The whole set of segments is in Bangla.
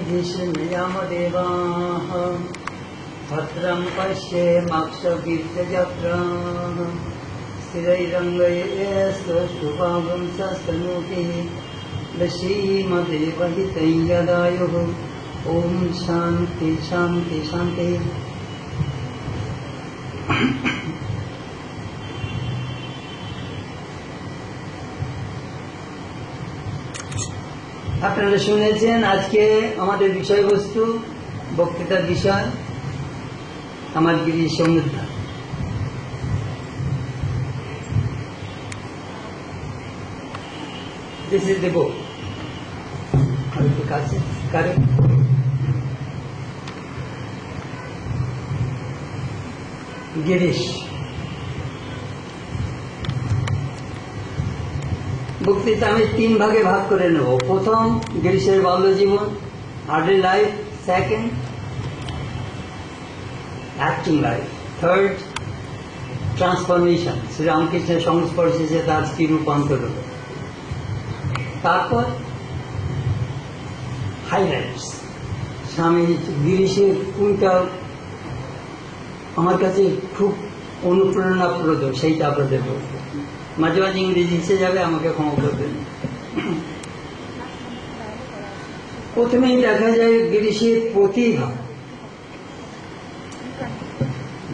विष्णुयामदेवाः भद्रं पश्येमाक्षभिर्यजत्राः स्थिरैरङ्गैस्तुष्टुभागं सस्तनूभिः लक्ष्मीमदेवहितं यदायुः। ॐ शान्ति शान्ति शान्ति। আপনারা শুনেছেন আজকে আমাদের বিষয়বস্তু বক্তৃতার বিষয় আমার গিরিশ সমুদ্র। This is the book. Girish বক্তৃতা আমি 3 ভাগে ভাগ করে নেব। প্রথম গিরিশের বাল্য জীবন, early life. Second acting life. Third transformation, শ্রীরামকৃষ্ণের সংস্পর্শে সে তার কি রূপান্তর হল। তারপর হাইলাইটস, স্বামী গিরিশের কোনটা আমার কাছে খুব অনুপ্রেরণাপ্রদ সেইটা আপনাদের বলবো। মাঝে মাঝে ইংরেজি এসে যাবে, আমাকে ক্ষমা করবেন। প্রথমেই দেখা যায় গিরিশের প্রতিভা,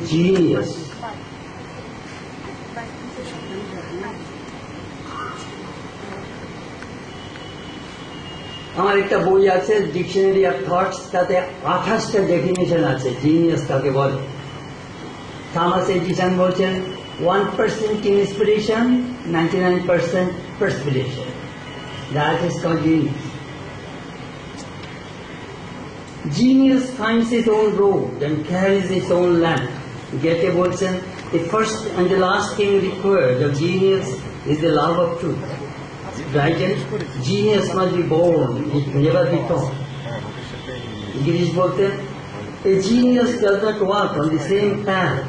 জিনিয়াস। আমার একটা বই আছে ডিকশনারি অফ থটস, তাতে 28টা ডেফিনেশন আছে জিনিয়াস কাকে বলে। থমাস এডিসন বলছেন 1% inspiration, 99% perspiration. That is called genius. Genius finds its own road and carries its own lamp. Goethe বলছেন, the first and the last thing required of genius is the love of truth. Right? Genius must be born, it never be taught. Girish বলতেন, a genius does not walk on the same path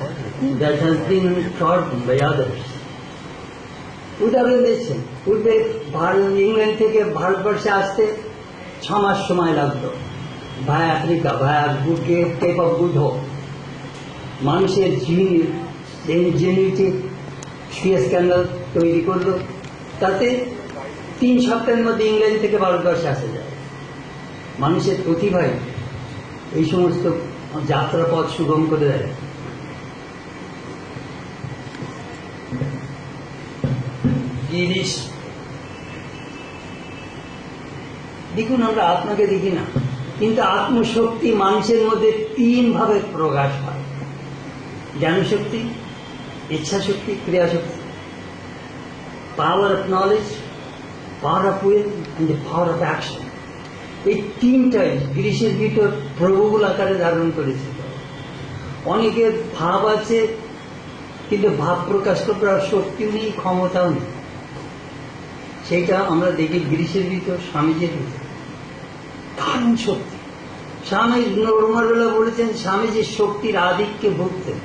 that has been trodden by others. উদাহরণ দিচ্ছেন, পূর্বে ইংল্যান্ড থেকে ভারতবর্ষে আসতে 6 মাস সময় লাগতো, via Africa, via Cape of Good Hope. মানুষের জেনিউটি সুয়েজ ক্যানাল তৈরি করলো, তাতে 3 সপ্তাহের মধ্যে ইংল্যান্ড থেকে ভারতবর্ষে আসা যায়। মানুষের প্রতিভাই এই সমস্ত যাত্রাপথ সুগম করে দেয়। গিরিশ, দেখুন আমরা আত্মাকে দেখি না, কিন্তু আত্মশক্তি মানুষের মধ্যে 3 ভাবে প্রকাশ পায়। জ্ঞানশক্তি, ইচ্ছাশক্তি, ক্রিয়াশক্তি। Power of knowledge, power of will and the power of action. এই 3টাই গিরিশের ভিতর প্রবল আকারে ধারণ করেছে। অনেকের ভাব আছে, কিন্তু ভাব প্রকাশ করার শক্তিও নেই, ক্ষমতাও নেই। সেইটা আমরা দেখি গিরিশের ভিতর, স্বামীজির ভিতর দারুণ শক্তি। স্বামী রোমারবেলা বলেছেন, স্বামীজির শক্তির আধিক্যে ভুগতেন।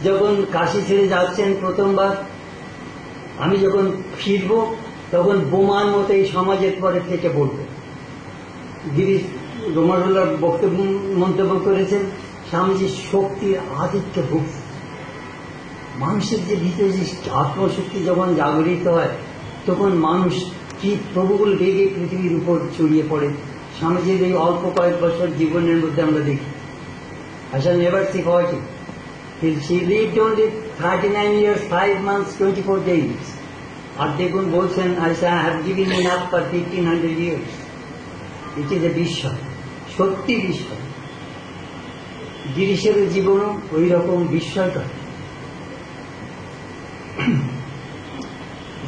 যখন কাশি ছেড়ে যাচ্ছেন প্রথমবার, আমি যখন ফিরব তখন বোমার মতো এই সমাজের পরে থেকে পড়বে। গিরিশ রোমারবেলার বক্তব্য মন্তব্য করেছেন, স্বামীজির শক্তির আধিক্যে ভুগতেন। মানুষের যে ভিতরে যে আত্মশক্তি যখন জাগরিত হয়, তখন মানুষ কি প্রবল বেগে পৃথিবীর উপর ছড়িয়ে পড়ে। স্বামীজির এই অল্প কয়েক বছর জীবনের মধ্যে আমরা দেখি। I shall never see 40. She lived only 39 years, 5 months, 24 days. আর দেখুন বলছেন, I have given enough for 1500 years. It is a বিস্ময়, সত্যি বিস্ময়। গিরিশের জীবনও ওই রকম বিস্ময়কর।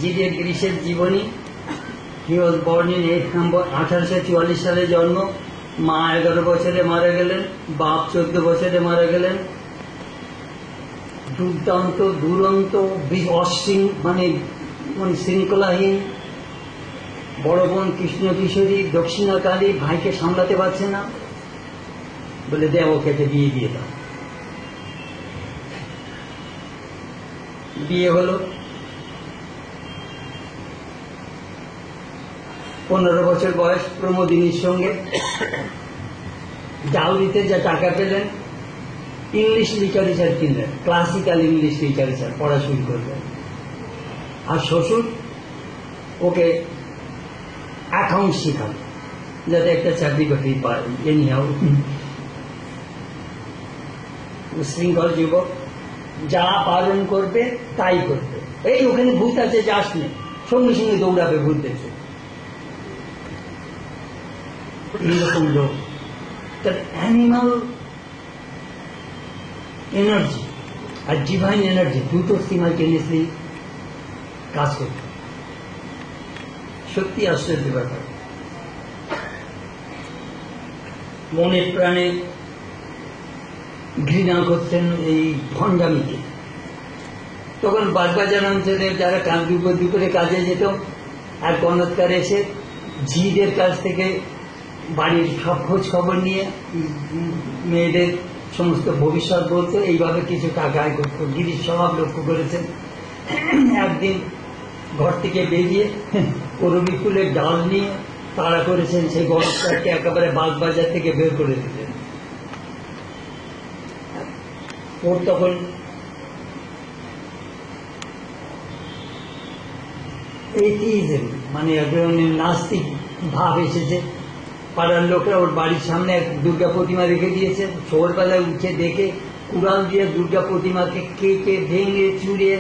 গিরিশের জীবনী, he was born in 1844 সালে জন্ম। মা 11 বছরে মারা গেলেন, বাপ 14 বছরে মারা গেলেন। দুর্দান্ত, দুরন্ত, মানে শৃঙ্খলাহীন। বড় বোন কৃষ্ণ কিশোরী দক্ষিণাকালী, ভাইকে সামলাতে পারছে না বলে দেও কেটে বিয়ে দিয়ে দাও। বিয়ে হলো। 15 বছর বয়স প্রমোদিনীর সঙ্গে ডাউরিতে যা টাকা পেলেন ইংলিশ লিটারেচার কিনলেন, ক্লাসিক্যাল ইংলিশ লিটারেচার পড়া শুরু করলেন। আর শ্বশুর ওকে অ্যাকাউন্ট শিখাল যাতে একটা চাকরি বাকরি পায়। এনিহাউ উশৃঙ্খল যুবক, যা পালন করবে তাই করবে। এই ওখানে ভূত আছে যাস নেই, সঙ্গে সঙ্গে দৌড়াবে ভূত দেখে। এইরকম লোক, তার অ্যানিমাল এনার্জি আর ডিভাইন এনার্জি দুটো সিমালটেনিয়াসলি কাজ করত। সত্যি আশ্চর্য ব্যাপার। মনে প্রাণে ঘৃণা করতেন এই ভণ্ডামিকে। তখন বাগবাজার অঞ্চলের যারা দুপুরে কাজে যেত, আর গণৎকার এসে ঝিদের কাছ থেকে বাড়ির সব খোঁজ খবর নিয়ে মেয়েদের সমস্ত ভবিষ্যৎ বলতো, এইভাবে কিছু টাকা আয় করতো। গিরিশ স্বভাব লক্ষ্য করেছেন। একদিন ঘর থেকে বেরিয়ে করবি ফুলের ডাল নিয়ে তাড়া করেছেন সেই গণৎকারকে, একেবারে বাগবাজার থেকে বের করে দিতেন। ওর তখন এথিইজম মানে নাস্তিক ভাব এসেছে। পাড়ার লোকরা ওর বাড়ির সামনে এক দুর্গা প্রতিমা রেখে দিয়েছে। সকালবেলায় উঠে দেখে কুড়াল দিয়ে দুর্গা প্রতিমাকে কেটে ভেঙে চুড়ে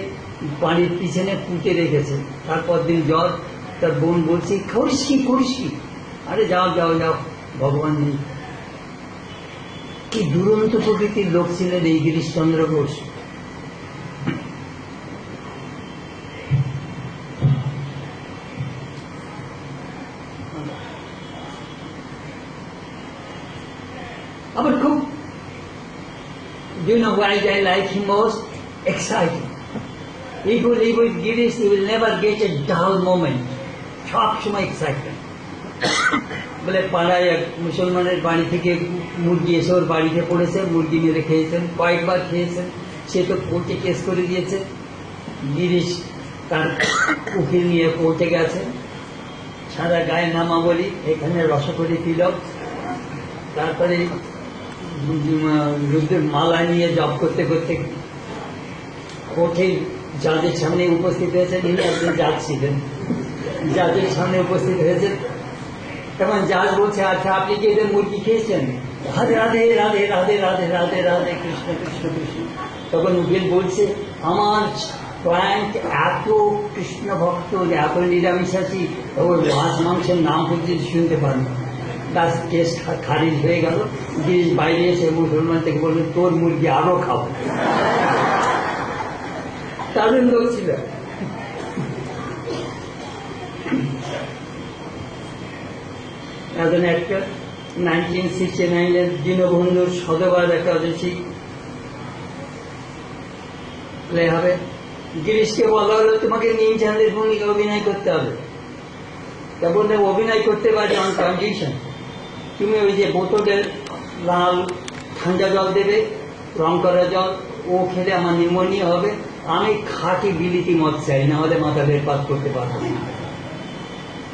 বাড়ির পিছনে পুঁতে রেখেছে। তারপর দিন জ্বর, তার বোন বলছি করিস কি? আরে যাও যাও যাও, ভগবান নেই। কি দুরন্ত প্রকৃতির লোক ছিলেন এই গিরিশচন্দ্র ঘোষ। আবার খুব, do you know why I like him most? Exciting. If you live with Girish, you will never get a dull moment. সব সময় এক্সাইটেড। বলে পাড়ায় এক মুসলমানের বাড়ি থেকে মুরগি এসে ওর বাড়িতে পড়েছে, মুরগি মেরে খেয়েছেন, কয়েকবার খেয়েছেন। সে তো কোর্টে কেস করে দিয়েছে। গিরিশ তার উকিল নিয়ে কোর্টে গেছে, সারা গায়ে নামাবলি, এখানে রসকরি তিলক, তারপরে রুদ্রের মালা নিয়ে জপ করতে করতে কোর্টে জাজের সামনে উপস্থিত হয়েছেন। ইনি একজন জাজ ছিলেন, জাজের সামনে উপস্থিত হয়েছেন। তখন জাজ বলছে, আচ্ছা আপনি কি এদের মুরগি খেয়েছেন? রাধে রাধে রাধে রাধে রাধে রাধে রাধে কৃষ্ণ কৃষ্ণ কৃষ্ণ। তখন উকিল বলছে, আমার ক্লায়েন্ট এত কৃষ্ণ ভক্ত, এত নিরামিষাসী, ওর মাছ মাংসের নাম পর্যন্ত শুনতে পারেন না। তার কেস খারিজ হয়ে গেল। গিরিশ বাইরে এসে মুসলমান থেকে বলল, তোর মুরগি আরো খাও। দারুণ লোক ছিল। একজন একটা 1969 দীনবন্ধুর শতবার একাদশী প্লে হবে। গিরিশকে বলা হলো, তোমাকে নিমচাঁদের ভূমিকা অভিনয় করতে হবে। তা বললে, অভিনয় করতে পারি অন কন্ডিশন, তুমি ওই যে বোতলের লাল ঠান্ডা জল দেবে, রং করা জল, ও খেলে আমার নিউমোনিয়া হবে। আমি খাঁটি বিলিতি মদ চাই, না হলে মাথা বেরপাত করতে পারবো না।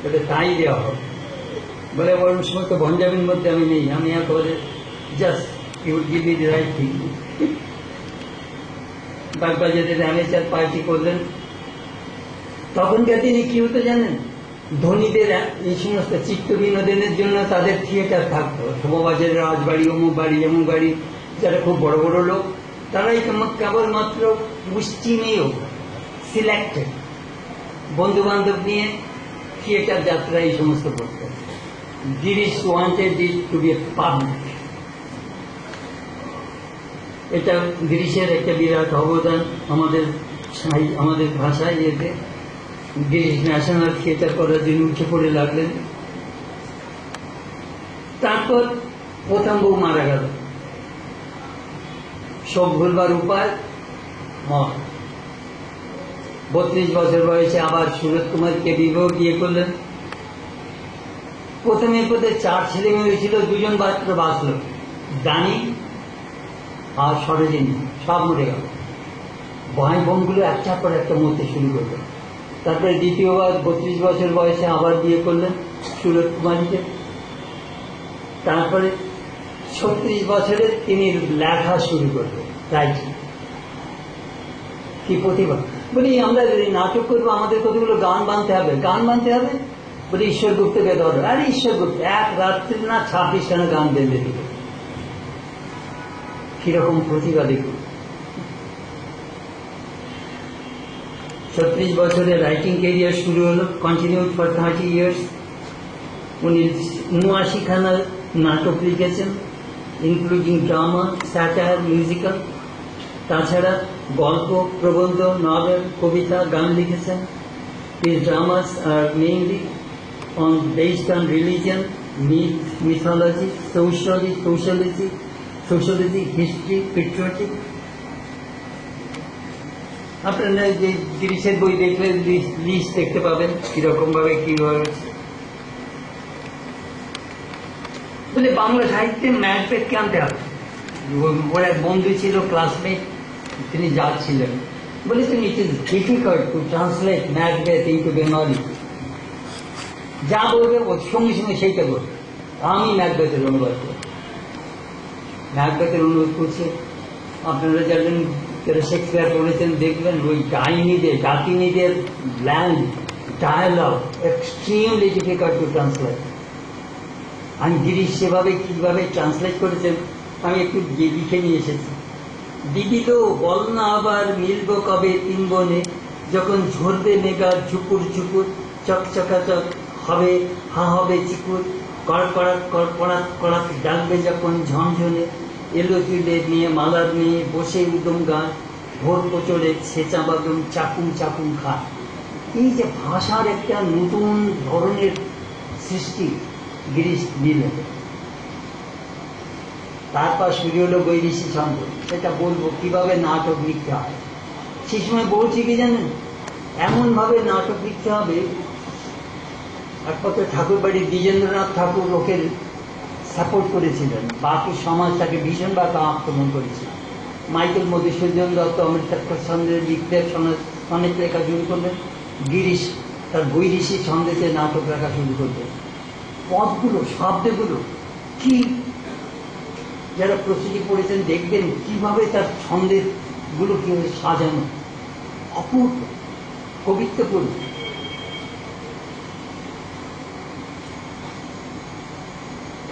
বলে তাই দেওয়া হবে। বলে ওর সমস্ত ভঞ্জাবির মধ্যে আমি নেই, আমি একেবারে just you give me the right thing. বাগবাজারের অ্যামেচার পার্টি করলেন। তখনকার দিনে কি হতো জানেন, ধনীদের এই সমস্ত চিত্ত বিনোদনের জন্য তাদের থিয়েটার থাকতো। শোভাবাজারের রাজবাড়ি, অমুক বাড়ি, অমুক বাড়ি, যারা খুব বড় বড় লোক, তারাই কেবলমাত্র মুষ্টিমেয় সিলেক্টেড বন্ধু বান্ধব নিয়ে থিয়েটার যাত্রা এই সমস্ত করতেন। Girish wanted it to be a public. এটা গিরিশের একটা বিরাট অবদান আমাদের ভাষায়। এতে গিরিশ ন্যাশনাল থিয়েটার করার জন্য উঠে পড়ে লাগলেন। তারপর প্রথম বউ মারা গেল, সব ভুলবার উপায় মত। 32 বছর বয়সে আবার সুরত কুমারকে বিয়ে করলেন। প্রথমে 4 ছেলে মেয়ে হয়েছিল, 2জন মাত্র বাঁচল, দানি আর সরোজিনী, সব মরে গেল। ভাই বোনগুলো একটার পর একটা মরতে শুরু করলো। তারপরে দ্বিতীয়বার 32 বছর বয়সে আবার বিয়ে করলেন সুরত কুমারীকে। তারপরে 36 বছরে তিনি লেখা শুরু করলেন, রাইটিং। কি প্রতিভা! বলি আমরা নাটক করবো, আমাদের কতগুলো গান বানতে হবে, গান বানতে হবে। বলি ঈশ্বর গুপ্তকে ধরো, আরে ঈশ্বর গুপ্ত এক রাত্রি না 26খানা গান বেঁধে দিল। কিরকম প্রতিভা দেখুন। 36 বছরে রাইটিং ক্যারিয়ার শুরু হলো, কন্টিনিউড ফর 30 ইয়ার্স। উনি 79খানা নাটক লিখেছেন, ইনক্লুডিং ড্রামা, স্যাটায়ার, মিউজিক্যাল। তাছাড়া গল্প, প্রবন্ধ, নভেল, কবিতা, গান লিখেছেন। His dramas are mainly based on religion, myth, mythology, sociology, history, patriotic. আপনারা যে গিরিশের বই দেখলে লিস্ট দেখতে পাবেন কিরকম ভাবে কিভাবে। বলে বাংলা সাহিত্যে ম্যাকবেথকে আনতে হবে। ওর এক বন্ধু ছিল, ক্লাসমেট, তিনি যাচ্ছিলেন, বলেছেন it is difficult to translate Macbeth into Bengali. যা বলবে ওর সঙ্গে সঙ্গে সেইটা বলবে। আমি ম্যাকবেথের অনুবাদ করব। ম্যাকবেথের অনুবাদ করছে, আপনারা জানেন যারা শেক্সপিয়ার পড়েছেন দেখবেন ওই ডাইনিদের, ডাকিনীদের land dialogue extremely difficult to translate. আমি গিরিশ সেভাবে কিভাবে ট্রান্সলেট করেছেন আমি একটু লিখে নিয়ে এসেছি। দিদি তো বল না আবার মিলব কবে তিন বনে, যখন ঝরবে মেঘার ঝুপুর ঝুপুর, চকচকাচক হবে হা হবে চিকুর, কড়কড়াক কড়কড়াক কড়াক ডাকবে যখন ঝনঝনে, এলো চুলে নিয়ে মালার নিয়ে বসে উদম গান, ভোর কোচরে ছেঁচা বাদম চাকুম চাকুম খা। এই যে ভাষার একটা নতুন ধরনের সৃষ্টি গিরিশ দিলেন। তারপর শুরু হলো বৈদেশি ছন্দ। সেটা বলবো কিভাবে নাটক লিখতে হয়। সেই সময় বলছি কি জানেন, এমন ভাবে নাটক লিখতে হবে। একমাত্র ঠাকুর বাড়ির দ্বিজেন্দ্রনাথ ঠাকুর ওকে সাপোর্ট করেছিলেন, বাকি সমাজ তাকে ভীষণভাবে আক্রমণ করেছিল। মাইকেল মধুসূদন দত্ত অমৃতাক্ষর ছন্দে লিখতে সনেট লেখা শুরু করলেন। গিরিশ তার বৈদেশি ছন্দেতে নাটক লেখা শুরু করলেন। পদগুলো, শব্দগুলো কি, যারা প্রস্তুতি পড়েছেন দেখবেন কিভাবে তার ছন্দের গুলো কিভাবে সাজানো, অপূর্ব, কবিত্বপূর্ণ।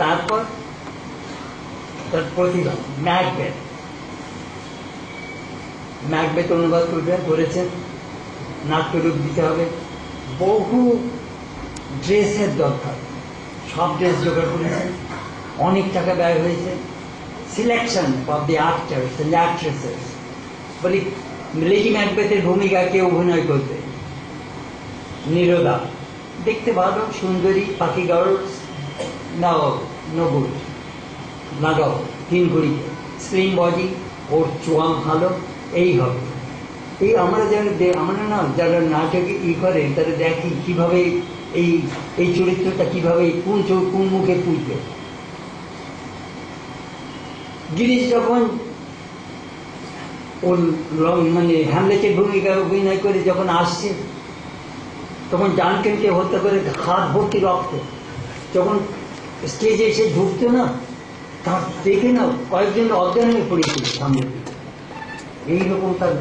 তারপর তার প্রতিভা ম্যাকবেথ। ম্যাকবেথ অনুবাদ করেছেন, নাট্যরূপ দিতে হবে, বহু ড্রেসের দরকার, সব ড্রেস জোগাড় করেছেন, অনেক টাকা ব্যয় হয়েছে। Selection of the actors and actresses. বলি লেডি ম্যাকবেথের ভূমিকা কে অভিনয় করবে? নিরোদা, দেখতে ভালো, সুন্দরী, পাখি গার্লস, নো গুড, লাগাও 3 ঘড়ি, স্লিম বডি, ওর চোয়াল ভালো, এই হবে। এই আমরা আমরা না যারা নাটকে করে তারা দেখি কিভাবে এই চরিত্রটা কিভাবে কোন মুখে পুজবে। গিরিশ যখন ওর মানে হ্যামলেটের ভূমিকা অভিনয় করে যখন আসছে, তখন ডানকেনকে হত্যা করে হাত ভর্তি রক্ত, যখন স্টেজে এসে ঢুকতো না, তার দেখে না কয়েকজন অজ্ঞান হয়ে পড়েছিল সামনে। এইরকম তার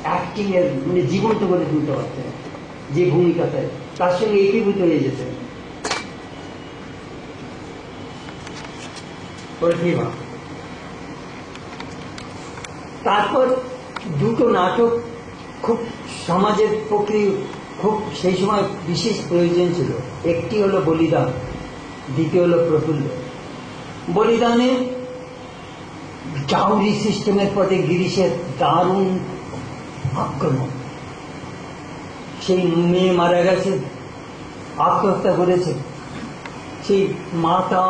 অ্যাক্টিং এর মানে জীবন্ত করে তুলতে পারতেন, যে ভূমিকাতে তার সঙ্গে একীভূত হয়ে যেতেন। তারপর দুটো নাটক খুব সমাজের পক্ষে খুব সেই সময় বিশেষ প্রয়োজন ছিল। একটি হলো বলিদান, দ্বিতীয় হলো প্রফুল্ল। বলিদানে ডাউরি সিস্টেমের পথে গিরিশের দারুণ আক্রমণ। সেই মেয়ে মারা গেছে, আত্মহত্যা করেছে, সেই মাতা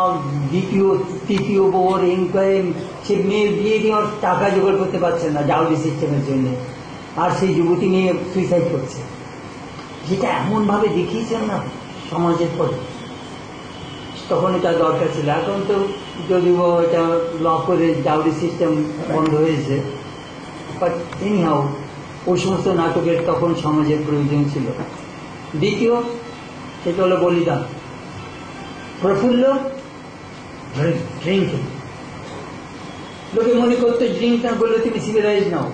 দ্বিতীয় তৃতীয় বর ইনকাম, সে মেয়ের বিয়ে দিয়ে ওর টাকা জোগাড় করতে পারছে না ডাউরি সিস্টেমের জন্য, আর সেই যুবতী মেয়ে সুইসাইড করছে। যেটা এমন ভাবে দেখিয়েছেন না সমাজের পরে, তখন এটা দরকার ছিল। এখন তো যদিও এটা ল করে ডাউরি সিস্টেম বন্ধ হয়েছে, বাট এনিহাউ ওই সমস্ত নাটকের তখন সমাজের প্রয়োজন ছিল। দ্বিতীয়, সেটা হলো বলিদান। প্রফুল্ল ড্রিঙ্কিং, লোকে মনে করতে ড্রিঙ্ক না করলে তুমি সিভিলাইজ নাও,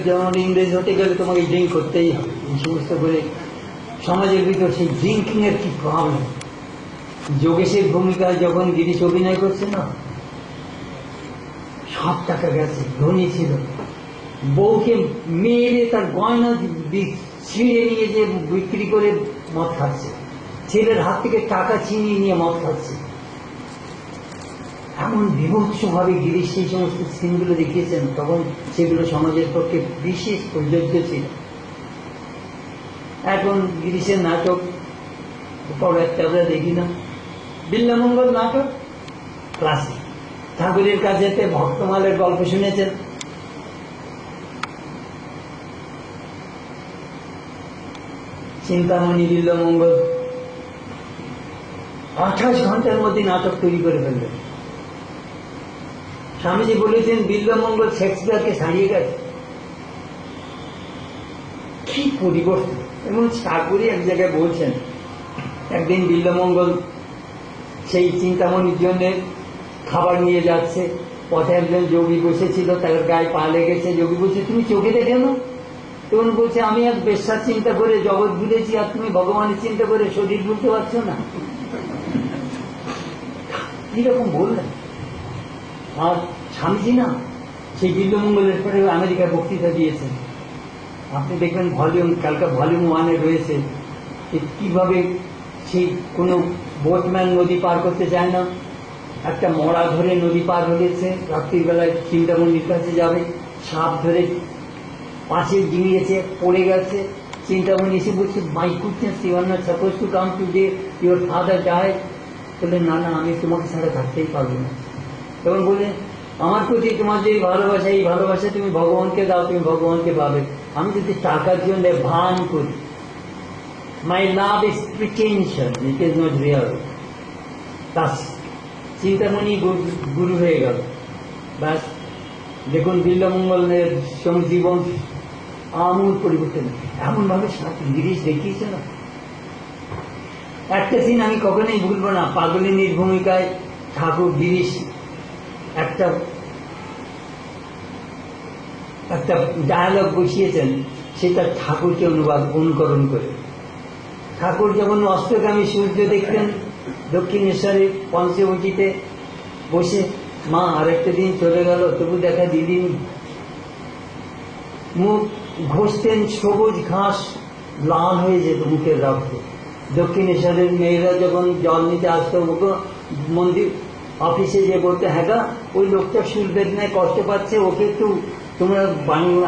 যেমন ইংরেজ হতে গেলে তোমাকে ড্রিঙ্ক করতেই হবে, এই সমস্ত করে সমাজের ভিতর সেই ড্রিঙ্কিং এর কি প্রবলেম। যোগেশের ভূমিকায় যখন গিরিশ অভিনয় করছে না, সব টাকা গেছে, ধনী ছিল, বউকে মেরে তার গয়না ছিঁড়ে নিয়ে যে বিক্রি করে মদ খাচ্ছে, ছেলের হাত থেকে টাকা ছিনিয়ে নিয়ে মদ খাচ্ছে। এমন বিভৎস ভাবে গিরিশ সেই সমস্ত সিনগুলো দেখিয়েছেন, তখন সেগুলো সমাজের পক্ষে বিশেষ প্রযোজ্য ছিল। এখন গিরিশের নাটক পর একটা আমরা দেখি না, বিল্লামঙ্গল নাটক ক্লাসিক। ঠাকুরের কাছে ভক্তমালের গল্প শুনেছেন, চিন্তামণি বিল্লামঙ্গল 28 ঘন্টার মধ্যে নাটক তৈরি করে ফেললেন। স্বামীজি বলেছেন বিল্লামঙ্গল শেক্সপিয়ারকে ছাড়িয়ে গেছে, কি পরিবর্তন। এবং ঠাকুরই এক জায়গায় বলছেন, একদিন বিল্লামঙ্গল সেই চিন্তামণির জন্য খাবার নিয়ে যাচ্ছে, পথে একজন যোগী বসেছিল, তার গায়ে পা লেগেছে। যোগী বলছে, তুমি চোখে দেখে না? তখন বলছে, আমি এক বেশ্যার চিন্তা করে জগৎ ভুলেছি, আর তুমি ভগবানের চিন্তা করে শরীর ভুলতে পারছো না। এইরকম বললেন। আর স্বামীজি না সেই বিল্লামঙ্গলের পরে আমেরিকায় বক্তৃতা দিয়েছেন, আপনি দেখবেন ভলিউম, কালকা ভলিউম 1-এ রয়েছে, কিভাবে সেই কোনো বোটম্যান নদী পার করতে চায় না, একটা মরা ধরে নদী পার হয়েছে, রাত্রিবেলায় চিন্তামণির কাছে যাবে, সাপ ধরে পাশে ডিঙিয়েছে, পড়ে গেছে। চিন্তামণি এসে বলছে, my goodness, you are not suppose to come today, your father died. বললেন, না না, আমি তোমাকে ছাড়া থাকতেই পারবো না। তখন বললেন, আমার প্রতি তোমার যে ভালোবাসা, এই ভালোবাসা তুমি ভগবানকে দাও, তুমি ভগবানকে পাবে। আমি যদি টাকার জন্য ভান করি, my love is pretension, it is not real. তাস চিন্তামণি গুরু হয়ে গেল। ব্যাস, দেখুন বিল্লামঙ্গলের জীবন আমূল পরিবর্তন। এমন ভাবে গিরিশ দেখিয়েছে না। একটা সিন আমি কখনোই ভুলবো না, পাগলিনীর ভূমিকায় ঠাকুর গিরিশ একটা ডায়ালগ বসিয়েছেন, সেটা ঠাকুরকে অনুকরণ করে। ঠাকুর যখন অস্তগামী সূর্য দেখতেন দক্ষিণেশ্বরে পঞ্চবটিতে বসে, মা আরেকটা দিন চলে গেল, তবু দেখা দিদিনি। মুখ ঘষতেন, সবুজ ঘাস লাল হয়ে যেত মুখের রক্ত। দক্ষিণেশ্বরের মেয়েরা যখন জল নিতে আসতো, মন্দির অফিসে যে বলতে, হ্যাঁ গা, ওই লোকটা সুর বেদনায় কষ্ট পাচ্ছে, ওকে একটু তোমরা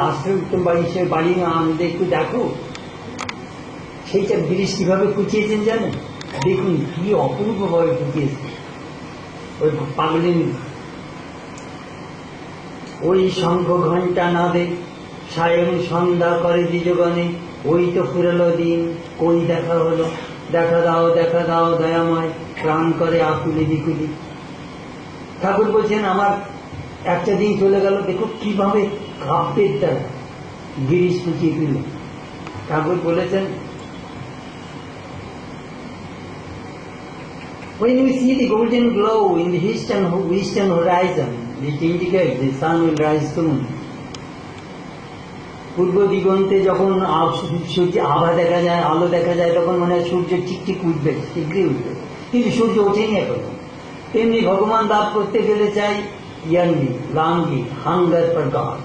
আশ্রম বাড়ি আনতে একটু দেখো। সেইটা গিরিশ কিভাবে কুচিয়েছেন জানেন? দেখুন কি অপূর্ব ভাবে কুচিয়েছে। ওই পাগলিনী, ওই শঙ্খ ঘণ্টা নাদে, সায়ং সন্ধ্যা করে দ্বিজগণে, ওই তো ফুরালো দিন, কই দেখা হলো, দেখা দাও দয়াময়, প্রাণ করে আকুলি বিকুলি। ঠাকুর বলছেন, আমার একটা দিন চলে গেল, দেখো কিভাবে কাব্যের দ্বারা গিরিশ কুচিয়ে দিল। ঠাকুর বলেছেন, when we see the golden glow in the eastern horizon, it indicates the sun will rise soon. পূর্ব দিগন্তে যখন সূর্য আভা দেখা যায়, আলো দেখা যায়, তখন মনে হয় সূর্য ঠিক উঠবে, শীঘ্রই উঠবে, কিন্তু সূর্য ওঠেনি এখন। তেমনি ভগবান লাভ করতে গেলে চাই earning, longing, hunger for God.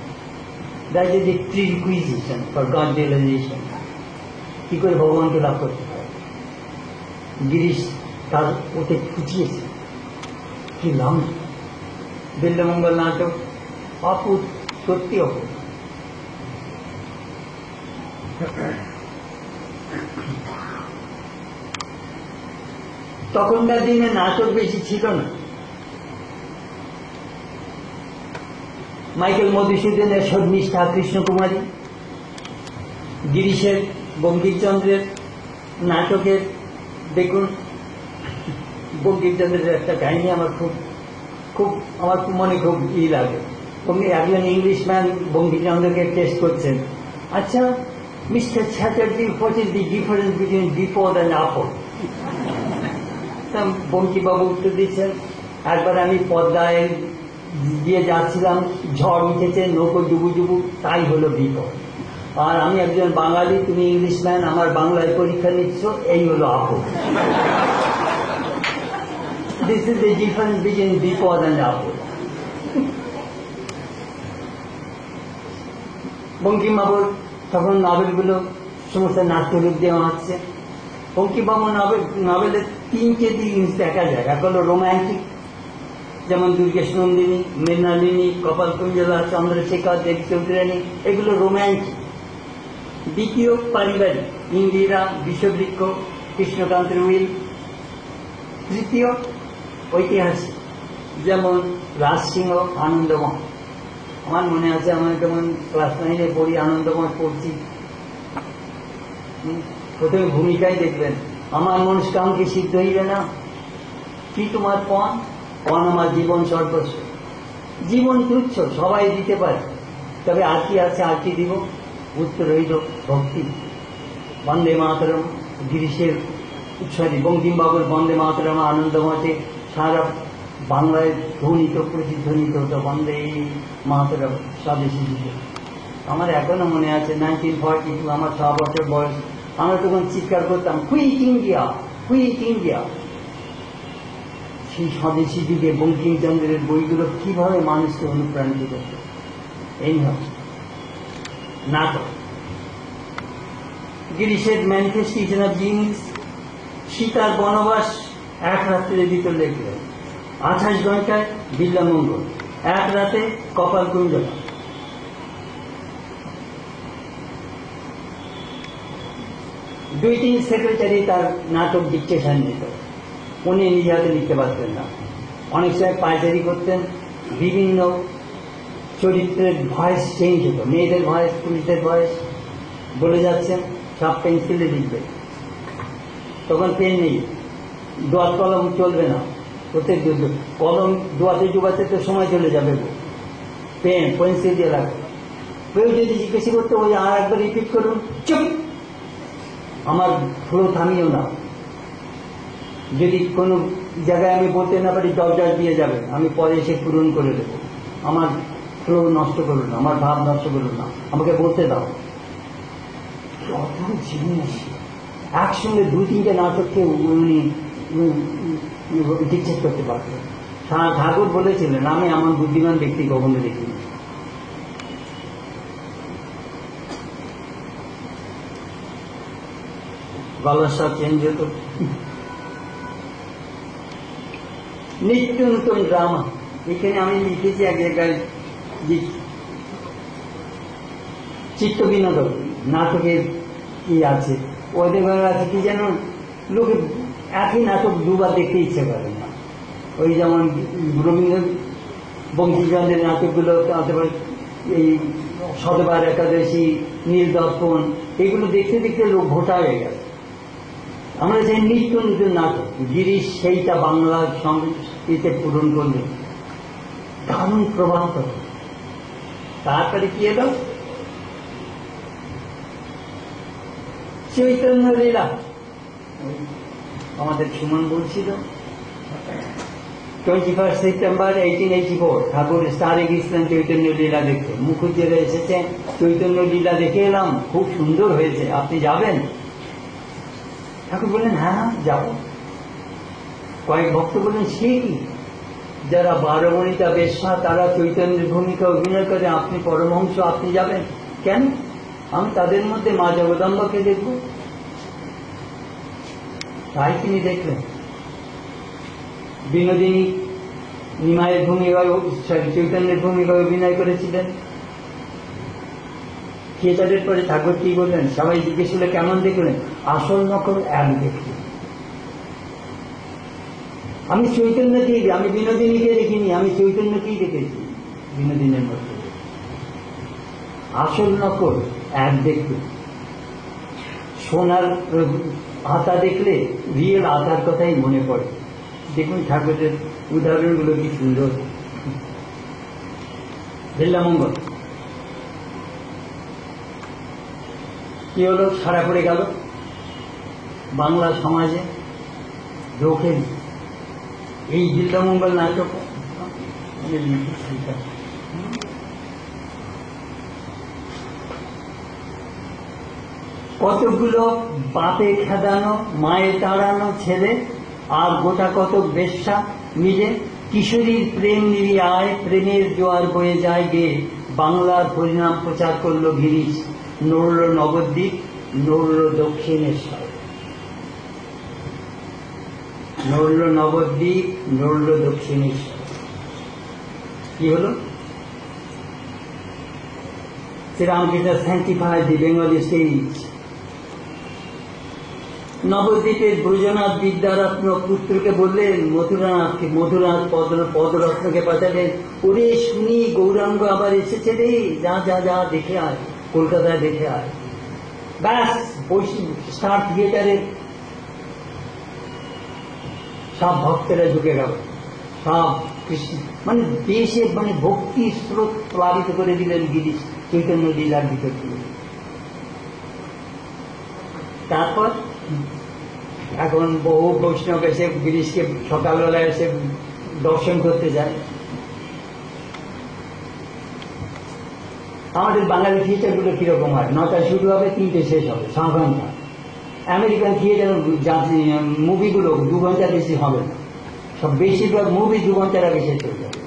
That is the prerequisite for God realization. কি করে ভগবানকে লাভ করতে পারে? গিরিশ তার ওকে ফুটিয়েছে, কি নাম বিল্লামঙ্গল নাটক, অপূর্ব, সত্যি অপূর্ব। তখনকার দিনে নাটক বেশি ছিল না। মাইকেল মধুসূদনের শর্মিষ্ঠা, কৃষ্ণকুমারী, গিরিশের বঙ্কিমচন্দ্রের নাটকের দেখুন, বঙ্কিমচন্দ্রের একটা কাহিনী আমার মনে খুব লাগে। একজন ইংলিশম্যান বঙ্কিমচন্দ্রকে টেস্ট করছেন, আচ্ছা mister Chatterjee, what is the difference between বিপদ অ্যান্ড আপদ? বঙ্কিমবাবু উত্তর দিচ্ছেন, একবার আমি পদ্মায় দিয়ে যাচ্ছিলাম, ঝড় উঠেছে, নৌকো ডুবু ডুবু, তাই হলো বিপদ। আর আমি একজন বাঙালি, তুমি ইংলিশম্যান, আমার বাংলায় পরীক্ষা নিচ্ছ, এই হলো আপদ। This is the difference between বিপদ অ্যান্ড আপদ। বঙ্কিমবাবুর তখন নভেলগুলো সমস্ত নাট্যরূপ দেওয়া হচ্ছে। বঙ্কিমবাবু নভেলের তিনটে দিক দেখা যায়। এক হলো রোম্যান্টিক, যেমন দুর্গেশ নন্দিনী, মৃণালিনী, কপালকুঞ্জলা, চন্দ্রশেখর, দেবচৌধুরানী, এগুলো রোম্যান্টিক। দ্বিতীয় পারিবারিক, ইন্দিরা, বিষবৃক্ষ, কৃষ্ণকান্তের উইল। তৃতীয় ঐতিহাসিক, যেমন রাজসিংহ, আনন্দমঠ। আমার মনে আছে, আমার যেমন ক্লাস 9-এ পড়ি, আনন্দমঠ পড়ছি, প্রথমে ভূমিকায় দেখবেন, আমার মনস্কামকে সিদ্ধ হইবে না, কি তোমার পণ? পণ আমার জীবন সর্বস্ব। জীবন তুচ্ছ, সবাই দিতে পারে, তবে আর কি আছে, আর কি দিব? উত্তর হইল ভক্তি। বন্দে মাতরম, গিরিশের বঙ্কিমবাবুর বন্দে মাতরম আনন্দমঠে সারা বাংলায় ধ্বনিত, প্রতিধ্বনিত হতো বন্দে মাতরম স্বদেশী গীতে। আমার এখনো মনে আছে 1942, আমার 6 বছর বয়স, আমরা তখন চিৎকার করতাম, কুইট ইন্ডিয়া, কুইট ইন্ডিয়া। সেই স্বদেশী যুগে বঙ্কিমচন্দ্রের বইগুলো কিভাবে মানুষকে অনুপ্রাণিত করত। এই হবে নাটক। গিরিশের ম্যানিফেস্টেশন অফ জিনিস, সীতার বনবাস 1 রাত্রের ভিতর লিখলেন। 28 ঘন্টায় বিল্লামঙ্গল, 1 রাতে কপালকুঞ্জলা। দুই তিন সেক্রেটারি তার নাটক ডিকটেশন দিত, উনি নিজে হাতে লিখতে পারতেন না। অনেক সময় পায়চারি করতেন, বিভিন্ন চরিত্রের ভয়েস চেঞ্জ হতো, মেয়েদের ভয়েস, পুলিশের ভয়েস, বলে যাচ্ছেন, সব পেন্সিলে লিখবে। তখন পেন নেই, দোয়াত কলম চলবে না, প্রত্যেক কলম দোয়াতে ডুবাতে তো সময় চলে যাবে, পেন পেন্সিল দিয়ে রাখবে। কেউ যদি জিজ্ঞেস করতে, ওই আর একবার রিপিট করুন, চুপ, আমার ফ্লো থামিও না। যদি কোনো জায়গায় আমি বলতে না পারি, দরজা দিয়ে যাবে, আমি পরে এসে পূরণ করে দেবো। আমার ফ্লো নষ্ট করুন না, আমার ভাব নষ্ট করুন না, আমাকে বলতে দাও। অদ্ভুত জিনিস। একসঙ্গে 2-3টে নাটককে উনি ডিকটেট করতে পারতেন। ঠাকুর বলেছিলেন, আমি আমার বুদ্ধিমান ব্যক্তি কখনো দেখিনি। গলার সব চেঞ্জ হতো। নিত্য নতুন ড্রামা, এখানে আমি লিখেছি এক জায়গায়, চিত্ত বিনোদন নাটকের কি আছে, ওদের বেলা আছে কি যেন, লোকে একই নাটক দুবার দেখতে ইচ্ছে করে না। ওই যেমন রবীন্দ্র বঙ্কিমচন্দ্রের নাটকগুলো, এই শতবার একাদশী, নীলদর্পণ, এগুলো দেখতে দেখতে লোক ভোটা হয়ে গেছে। আমরা যে নিত্য নতুন নাটক, গিরিশ সেইটা বাংলা সংস্কৃতিতে পূরণ করলেন, দারুণ প্রভাবিত। তারপরে কি এলো, চৈতন্য লীলা। আমাদের সুমন বলছিল 21 সেপ্টেম্বর 1884 ঠাকুর স্টারে গেছিলেন চৈতন্য লীলা দেখতে। মুখুজ্জেরা এসেছে, চৈতন্য লীলা দেখে এলাম, খুব সুন্দর হয়েছে, আপনি যাবেন? ঠাকুর বললেন, হ্যাঁ যাব। কয়েক ভক্ত বললেন, সে কি, যারা 12 বণিতা বেশ্যা তারা চৈতন্যের ভূমিকা অভিনয় করে, আপনি পরমহংস, আপনি যাবেন কেন? আমি তাদের মধ্যে মা জগদম্বাকে দেখব। তাই তিনি দেখলেন। বিনোদিনী নিমায়ের ভূমিকায়, চৈতন্যের ভূমিকায় অভিনয় করেছিলেন। থিয়েটারের পরে ঠাকুর কি বললেন, সবাই জিজ্ঞেস করলে কেমন দেখলেন? আসল নকল এক দেখলেন। আমি চৈতন্যকেই, আমি বিনোদিনীকে দেখিনি, আমি চৈতন্যকেই দেখেছি বিনোদিনীর মধ্যে। আসল নকল এক দেখতে। সোনার আতা দেখলে রিয়েল আতার কথাই মনে পড়ে। দেখুন ঠাকুরের উদাহরণগুলো কি সুন্দর। বিল্লামঙ্গল, কি হলো, সারা পড়ে গেল বাংলা সমাজে দ্রৌপদী। এই বিল্বমঙ্গল নাটক কতগুলো বাপে খেদানো মায়ে তাড়ানো ছেলে আর গোটা কত বেশ্যা মিলে কিশোরীর প্রেম নিরিয়ায় প্রেমের জোয়ার বয়ে যায় গে বাংলার পরিণাম প্রচার করল গিরিশ। নড়ল নবদ্বীপ, নড়ল দক্ষিণেশ্বর, নড়ল নবদ্বীপ, নড়ল দক্ষিণেশ্বর। কি হলো? Sri Ramakrishna sanctified the Bengali stage. নবদ্বীপের ব্রজনাথ বিদ্যারত্ন পুত্রকে বললেন মথুরানাথকে, মথুরানাথ পদরত্নকে পাঠালেন, ওরে শুনি গৌরাঙ্গ আবার এসেছে রে, যা যা যা দেখে আয়, কলকাতায় দেখে আয়। ব্যাস স্টার থিয়েটারে সব ভক্তেরা ঢুকে গেল, সব কৃষ্ণ মানে দেশে মানে ভক্তি স্রোত প্লাবিত করে দিলেন গিরিশ চৈতন্য লীলার ভিতর দিয়ে। তারপর এখন বহু বৈষ্ণব এসে গিরিশকে সকালবেলা এসে দর্শন করতে যায়। আমাদের বাঙালি থিয়েটার গুলো কিরকম হয়, 9টায় শুরু হবে, 3টে শেষ হবে, 6 ঘন্টা। আমেরিকান থিয়েটার মুভিগুলো 2 ঘন্টা বেশি হবে না, সব বেশিরভাগ মুভি 2 ঘন্টার আগে শেষ হয়ে যাবে।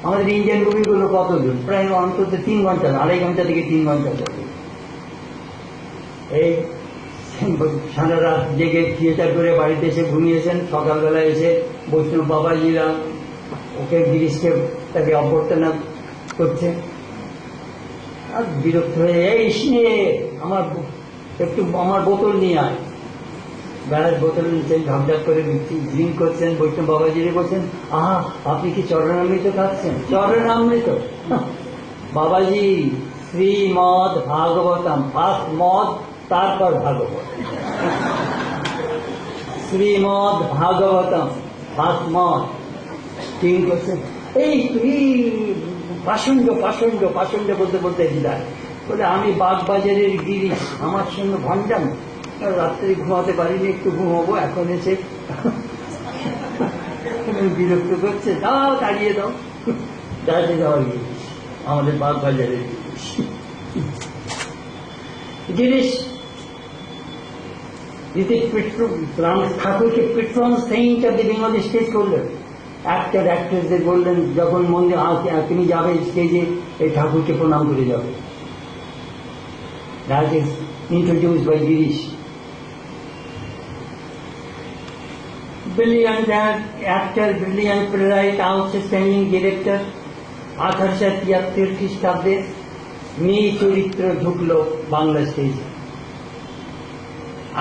আমাদের ইন্ডিয়ান মুভিগুলো কতজন, প্রায় অন্তত 3 ঘন্টা, 2.5 ঘন্টা থেকে 3 ঘন্টা চলে। এই সারা রাত জেগে থিয়েটার করে বাড়িতে এসে ঘুমিয়েছেন, সকালবেলা এসে বৈষ্ণব বাবাজিরা ওকে গিরিশকে তাকে অভ্যর্থনা করছে। আর বিরক্ত হয়ে, এই নিয়ে আমার একটু আমার বোতল নিয়ে আয়। বেড়ার বোতল নিচ্ছেন, ঝকঝক করে ড্রিঙ্ক করছেন, বৈষ্ণব বাবাজিরে বলছেন, আহা আপনি কি চরণামৃত খাচ্ছেন? চরণামৃত বাবাজি, শ্রীমদ ভাগবতম, ফার্স্ট মদ তারপর ভাগবত, শ্রীমদ ভাগবতম ফার্স্ট মদ। ড্রিঙ্ক করছেন, এই তুই পাষণ্ড পাষণ্ড পাষণ্ড বলতে বলতে বিদায় বলে, আমি বাগবাজারের গিরিশ, আমার সঙ্গে ভণ্ডাম, রাত্রে ঘুমাতে পারিনি, একটু ঘুমাবো, এখন এসে বিরক্ত করছে, দাও তাড়িয়ে দাও। দাঁড়িয়ে যাওয়ার গিরিশ, আমাদের বাগবাজারের গিরিশ। ঠাকুরকে patron saint of the Bengali stage করলেন। অ্যাক্টর অ্যাক্ট্রেসদের বললেন, যখন মন্দির তুমি যাবে স্টেজে, এই ঠাকুরকে প্রণাম করে যাবে। That is introduced by Girish. Brilliant actor, brilliant playwright, outstanding director. 1873 খ্রিস্টাব্দে মেয়ে চরিত্র ঢুকলো বাংলা স্টেজে।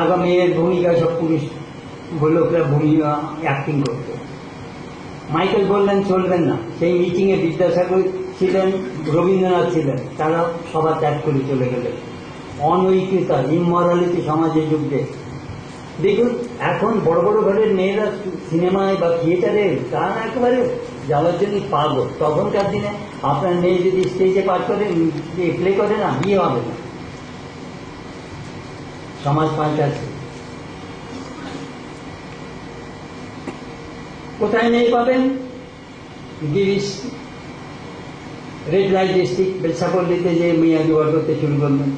আগে মেয়ের ভূমিকা সব পুরুষ লোকরা ভূমিকা অ্যাক্টিং করতো। মাইকেল বললেন চলবেন না, সেই মিটিং এ বিদ্যাসাগর ছিলেন, রবীন্দ্রনাথ ছিলেন, তারা সভা ত্যাগ করে চলে গেলেন। অনৈতিকতা, ইমরালিটি সমাজে যুদ্ধে। দেখুন এখন বড় বড় ঘরের মেয়েরা সিনেমায় বা থিয়েটারে তারা একেবারে যাওয়ার জন্য পাগল। তখনকার দিনে আপনার মেয়ে যদি স্টেজে পাঠ করে, প্লে করে না, বিয়ে হবে না। সমাজ পাল্টাচ্ছে। কোথায় মেয়ে পাবেন? গিরিশ রেড লাইট ডিস্ট্রিক্ট বেলসাপল্লিতে যে মেয়ে জোগাড় করতে শুরু করলেন।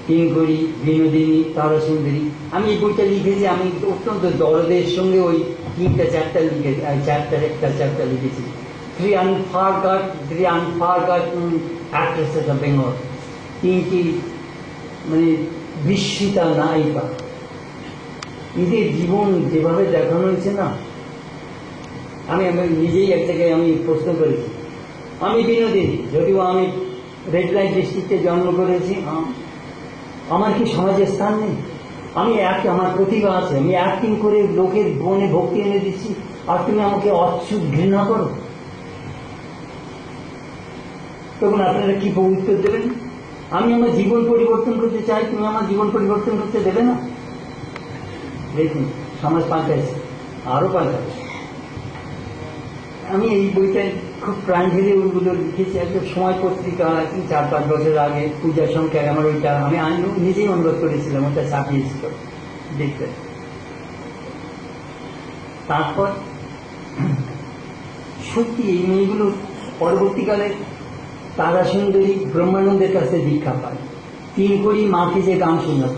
কিঙ্করী, বিনোদিনী, তারাসুন্দরী। আমি এই বইটা লিখেছি, আমি অত্যন্ত দরদের সঙ্গে ওই 3টা চ্যাপ্টার লিখেছি, একটা চ্যাপ্টার লিখেছি। 3 unforgotten actresses of Bengal, 3টি মানে বিস্মিতা নায়িকা। এদের জীবন যেভাবে দেখানো হয়েছে না, আমি নিজেই এক জায়গায় আমি প্রশ্ন করেছি, আমি বিনোদিনী, যদিও আমি রেড লাইট ডিস্ট্রিক্টে জন্ম করেছি, আমার কি সমাজে স্থান নেই? আমি আমার প্রতিভা আছে, আমি অ্যাক্টিং করে লোকের মনে ভক্তি এনে দিচ্ছি, আর তুমি আমাকে অচ্ছুত ঘৃণা করো। তখন আপনারা কি উত্তর দেবেন? আমি আমার জীবন পরিবর্তন করতে চাই, তুমি আমার জীবন পরিবর্তন করতে দেবে না? দেখুন সমাজ পাল্টাইছে, আরো পাল্টাবে। আমি এই বইটা খুব প্রাণ ঢেলে ওইগুলো লিখেছি। একটা সময় পত্রিকা 4-5 বছর আগে পূজা সংখ্যার আমার ওইটা আমি নিজেই অনুরোধ করেছিলাম, ওটা ছাপিয়েছিল দেখতে। তারপর সত্যি এই মেয়েগুলো পরবর্তীকালে তারা সুন্দরী ব্রহ্মানন্দের কাছে দীক্ষা পায়। 3 কোটি মাকে যে গান শোনাত,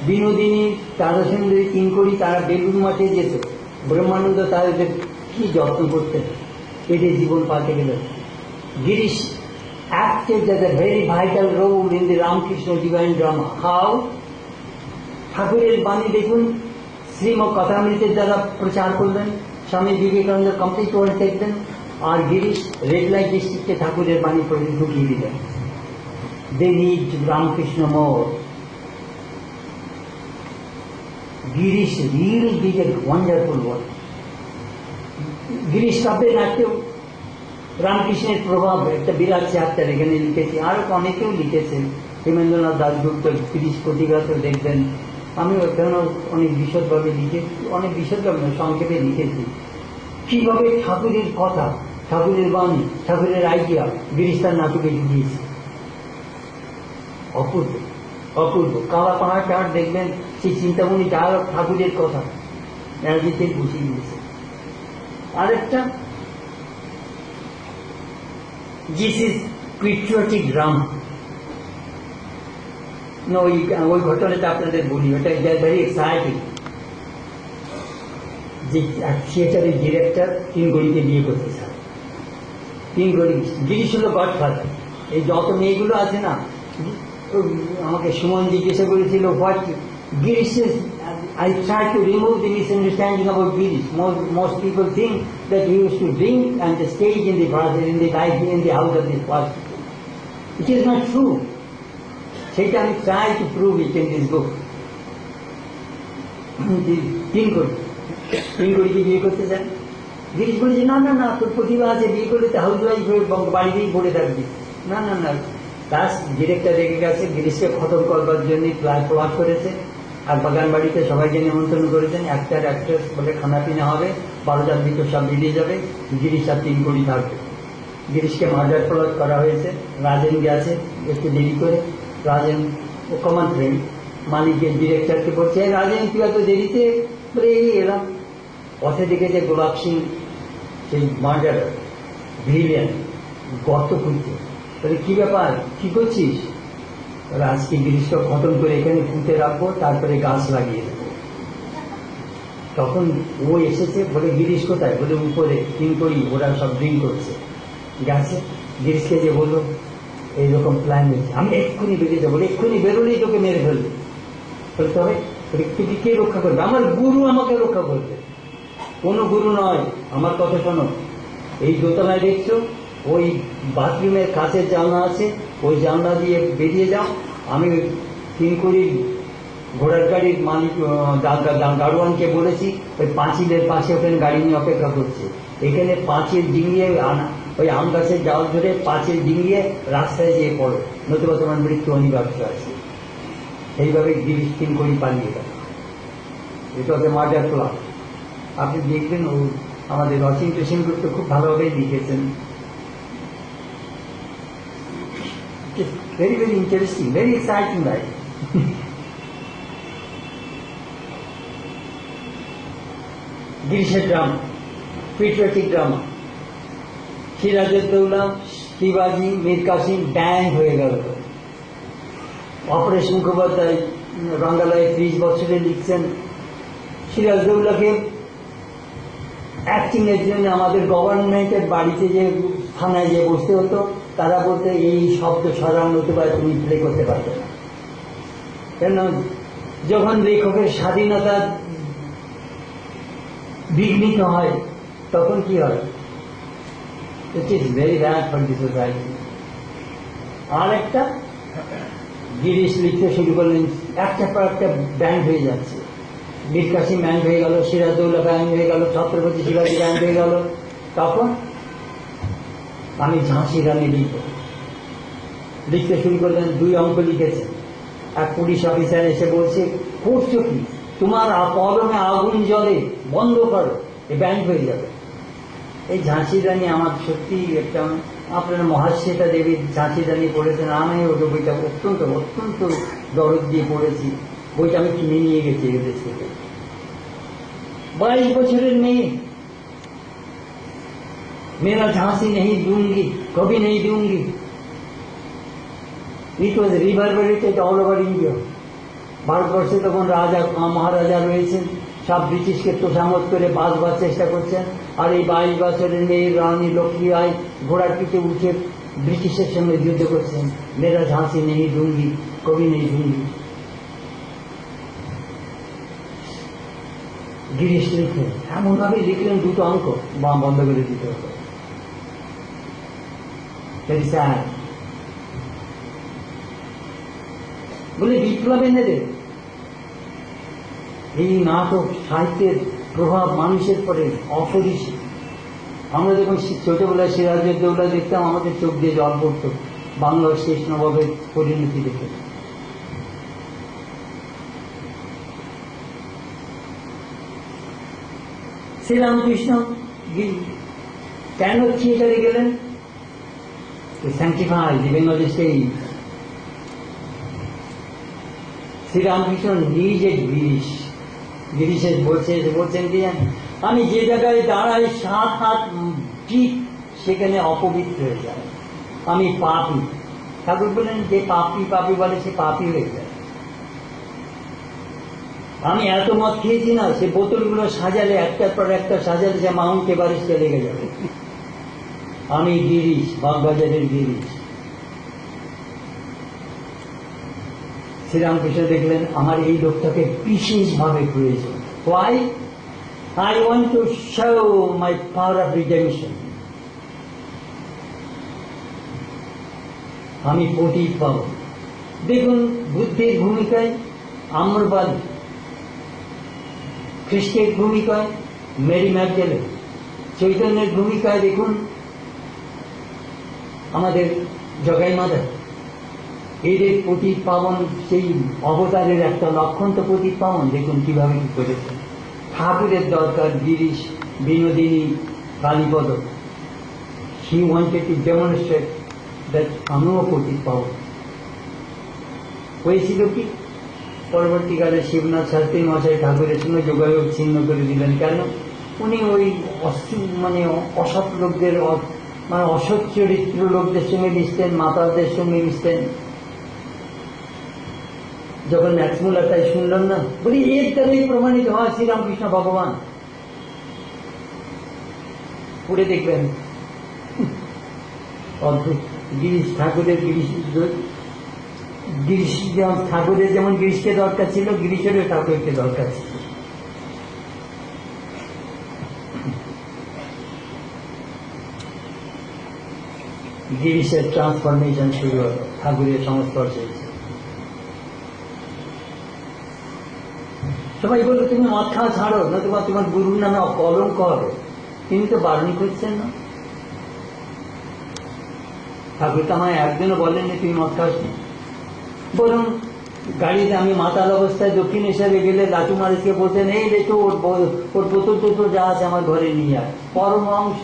বিনোদিনী তারা সুন্দরী 3 কোটি তারা বেলুন মাঠে যেত, ব্রহ্মানন্দ তাদের কি যত্ন করতেন, এদের জীবন পাল্টে গেল। Girish acted as a very vital role in the Ramakrishna divine drama. How? ঠাকুরের বাণী দেখুন, শ্রীমৎ কথামৃতের দ্বারা প্রচার করলেন, স্বামী বিবেকানন্দ কমপ্লিট ওয়ার্ল্ড দেখলেন, আর গিরিশ রেড লাইট ডিস্ট্রিক্টে ঠাকুরের বাণী ঢুকিয়ে দিলেন। They need Ramakrishna more. Girish really did a wonderful work. Girish কাব্যের নাট্যেও রামকৃষ্ণের প্রভাব একটা বিরাট চ্যাপ্টার এখানে লিখেছি, আরো অনেকেও লিখেছেন। হেমেন্দ্রনাথ দাশগুপ্ত গিরিশ প্রতিঘাত দেখবেন, আমি ওখানে অনেক বিশদভাবে লিখেছি, অনেক বিশদভাবে সংক্ষেপে লিখেছি কিভাবে ঠাকুরের কথা, ঠাকুরের বাণী, ঠাকুরের আইডিয়া গিরিশ তার নাটকে ঢুকিয়েছে। অপূর্ব অপূর্ব। কালা পাহাড় দেখবেন, সেই চিন্তামণি যার ঠাকুরের কথা রাজনীতি বসিয়ে দিয়েছে। আরেকটা দিস ইজ পেট্রিয়টিক ড্রামা। ওই ঘটনাটা আপনাদের বলি, ওটা ভেরি এক্সাইটিং। যে থিয়েটারের ডিরেক্টর 3 গড়িকে বিয়ে করতে চায়। 3 গড়ি, গিরিশ হলো গডফাদার। এই যত মেয়েগুলো আছে না, আমাকে সুমন জিজ্ঞাসা করেছিল what Girish is, I try to remove the misunderstanding about Girish. Most people think that he used to drink and stage in the house of this pastor. It is not true. সেটা আমি try to prove it in this book. 3 কোটিকে বিয়ে করতে চান। গিরিশ বলেছে না না না, তোর প্রতিভা আছে, বিয়ে করলে তো হাউস ওয়াইফ বাড়িতেই পড়ে থাকবি। না না না, তার ডিরেক্টর রেখে গেছে, গিরিশকে খতম করবার জন্য প্লট করেছে। আর বাগান বাড়িতে সবাইকে নিমন্ত্রণ করেছেন, অ্যাক্টর অ্যাক্ট্রেস বলে খানা পিনা হবে, 12টার দিকে সব বেরিয়ে যাবে, গিরিশ আর 3 কোটি থাকবে। গিরিশকে মার্ডার প্লট করা হয়েছে। রাজেন গেছে একটু দেরি করে, রাজেন ও কমন ফ্রেন্ড, মালিকের ডিরেক্টরকে বলছে রাজেন তুই এত দেরিতে, বলে এই এলাম। পথে দেখেছে গোলাপ সিং সেই মার্ডার ভিলিয়ান গর্ত খুঁজছে, বলে কি ব্যাপার, কি করছিস? আজকে গিরিশকে খতম করে এখানে পুঁতে রাখবো, তারপরে গাছ লাগিয়ে দেবো। তখন ও এসেছে, বলে গিরিশ কোথায়? বলে উপরে 3 কোটি, ওরা সব ড্রিঙ্ক করছে। গেছে, গিরিশকে যে বললো এইরকম প্ল্যান হয়েছে, আমি এক্ষুনি বেরিয়ে যাবো, এক্ষুনি বেরোলেই তোকে মেরে ফেলবে। বলতে হবে তুই কে রক্ষা করবে? আমার গুরু আমাকে রক্ষা করবে। কোনো গুরু নয়, আমার কথা শোনো। এই দোতলায় দেখছো, ওই বাথরুমের কাছের জানলা আছে, ওই জানলা দিয়ে বেরিয়ে যাও। আমি 3 কোটি ঘোড়ার গাড়ির মালিক গাড়োয়ানকে বলেছি ওই পাঁচিলের পাশে ওখানে গাড়ি নিয়ে অপেক্ষা করছে। এখানে পাঁচিল ডিঙিয়ে ওই আম গাছের জাল ধরে পাঁচিল ডিঙিয়ে রাস্তায় যেয়ে পড়ো, নতুবা তোমার মৃত্যু অনিবার্য আছে। এইভাবে গিরিশ 3 কোটি পালিয়ে গেল। এটা হচ্ছে মার্ডার প্লট। আপনি দেখবেন ও আমাদের অচিন্ত সেনগুপ্ত খুব ভালোভাবে লিখেছেন। Very, very interesting, very exciting life. Girisher drama, patriotic drama. Sirajuddaulah, শিবাজি, মীর কাসিম ব্যাং হয়ে গেল। অপারেশন মুখোপাধ্যায় রঙ্গালয়ে 30 বছরে লিখছেন সিরাজউদ্দৌলাকে অ্যাক্টিং এর জন্য আমাদের গভর্নমেন্টের বাড়িতে যে থানায় যে বসতে হতো, তারা বলতে এই শব্দ সরান নতুবা তুমি প্লে করতে পারবে না। কেন? যখন লেখকের স্বাধীনতা বিঘ্নিত হয় তখন কি হয়? It is very bad for the society. আর একটা গিরিশ লিখতে শুরু করলেন, একটা পর একটা ব্যান্ড হয়ে যাচ্ছে। মীর কাসিম ব্যান্ড হয়ে গেল, সিরাজউদ্দৌলা ব্যান্ড হয়ে গেল, ছত্রপতি শিবাজী ব্যান্ড হয়ে গেল। তখন আমি ঝাঁসি রানী লিখতে শুরু করলেন। 2 অঙ্ক লিখেছেন। এক পুলিশ অফিসার এসে বলছে করছো কি, তোমার কলমে আগুন জ্বলে, বন্ধ করো, এ ব্যান্ড হয়ে যাবে। এই ঝাঁসি রানী আমার সত্যি একটা, আপনারা মহাশ্বেতা দেবীর ঝাঁসি রানী পড়েছেন, আমি ওটা বইটা অত্যন্ত অত্যন্ত দরদ দিয়ে পড়েছি। বইটা আমি কিনে নিয়ে গেছি এদেশ থেকে। 22 বছরের মেয়ে, मेरा झांसी नहीं दूंगी, कभी नहीं दूंगी। It was reverberated all over India. ভারতবর্ষে তখন রাজা মহারাজা রয়েছেন, সব ব্রিটিশকে তোষামত করে বাঁচবার চেষ্টা করছেন, আর এই 22 বছরের মেয়ে রানী লক্ষ্মী রায় ঘোড়ার পিঠে উঠে ব্রিটিশের সঙ্গে যুদ্ধ করছেন। মেরা ঝাঁসি নেই दूंगी, কবি নেই दूंगी। গিরিশ লিখলেন, এমন ভাবে লিখলেন দুটো অঙ্ক বাম বন্ধ করে দিতে হবে। বলে বিপ্লব এনে দেবে। এই নাটক সাহিত্যের প্রভাব মানুষের পরে অপরিসীম। আমরা যখন ছোটবেলায় সিরাজউদ্দৌলা দেখতাম, আমাদের চোখ দিয়ে জল পড়ত বাংলার শেষ নবাবের পরিণতি দেখে। শ্রীরামকৃষ্ণ কেন থিয়েটারে গেলেন? স্যাংটিফাই দি বেঙ্গলি স্টেজ। শ্রীরামকৃষ্ণ নিজে গিরিশে বলছেন কি জানেন, আমি যে জায়গায় দাঁড়াই 7 হাত ঠিক সেখানে অপবিত্র হয়ে যায়, আমি পাপী। ঠাকুর বলেন যে পাপী পাপী বলে সে পাপী হয়ে যায়। আমি এত মদ খেয়েছি না, সে বোতলগুলো সাজালে একটার পর একটা সাজালে যে মাউন্ট এভারেস্টে লেগে যাবে। আমি গিরিশ, বাগবাজারের গিরিশ। শ্রীরামকৃষ্ণ দেখলেন আমার এই লোকটাকে বিশেষভাবে প্রয়োজন। Why? I want to show my power of redemption. আমি পতিত পাব। দেখুন বুদ্ধের ভূমিকায় আম্রপালি, খ্রিস্টের ভূমিকায় মেরি ম্যাগডালেন, চৈতন্যের ভূমিকায় দেখুন আমাদের জগাই মাতা। এদের পতিত পাবন, সেই অবতারের একটা লক্ষণ তো পতিত পাবন। দেখুন কিভাবে কি করেছে। ঠাকুরের দরকার Girish, Binodini, Kalipada. He wanted to demonstrate that আমিও পতিত পাবন। হয়েছিল কি, পরবর্তীকালে শিবনাথ শাস্ত্রী মশাই ঠাকুরের সঙ্গে যোগাযোগ ছিন্ন করে দিলেন। কেন? উনি ওই মানে অসৎ লোকদের, মানে অসৎ চরিত্র লোকদের সঙ্গে মিশতেন, মাতাদের সঙ্গে মিশতেন। যখন ম্যাক্সমুলার তাই শুনলেন না, বলি এর দ্বারাই প্রমাণিত হয় শ্রীরামকৃষ্ণ ভগবান। পড়ে দেখবেন অদ্ভুত। গিরিশ ঠাকুরের গিরিশ ঠাকুরের যেমন গিরিশকে দরকার ছিল, গিরিশেরও ঠাকুরকে দরকার ছিল। গিরিশের ট্রান্সফরমেশন শুরু হলো, ঠাকুরের সংস্পর্শে। সবাই বললো তুমি মদ খাওয়া ছাড়ো, না তোমার গুরুর নামে কলঙ্ক হবে। তিনি তো বারণ করছেন না। ঠাকুর তো আমায় একদিনও বলেননি তুমি মদ খাস নি। বরং গাড়িতে আমি মাতাল অবস্থায় দক্ষিণেশ্বরে গেলে লাটু মারিসকে বলতেন, এই দেখো ওর বোতল টোতল যা আছে আমার ঘরে নিয়ে আয়। পরমাংশ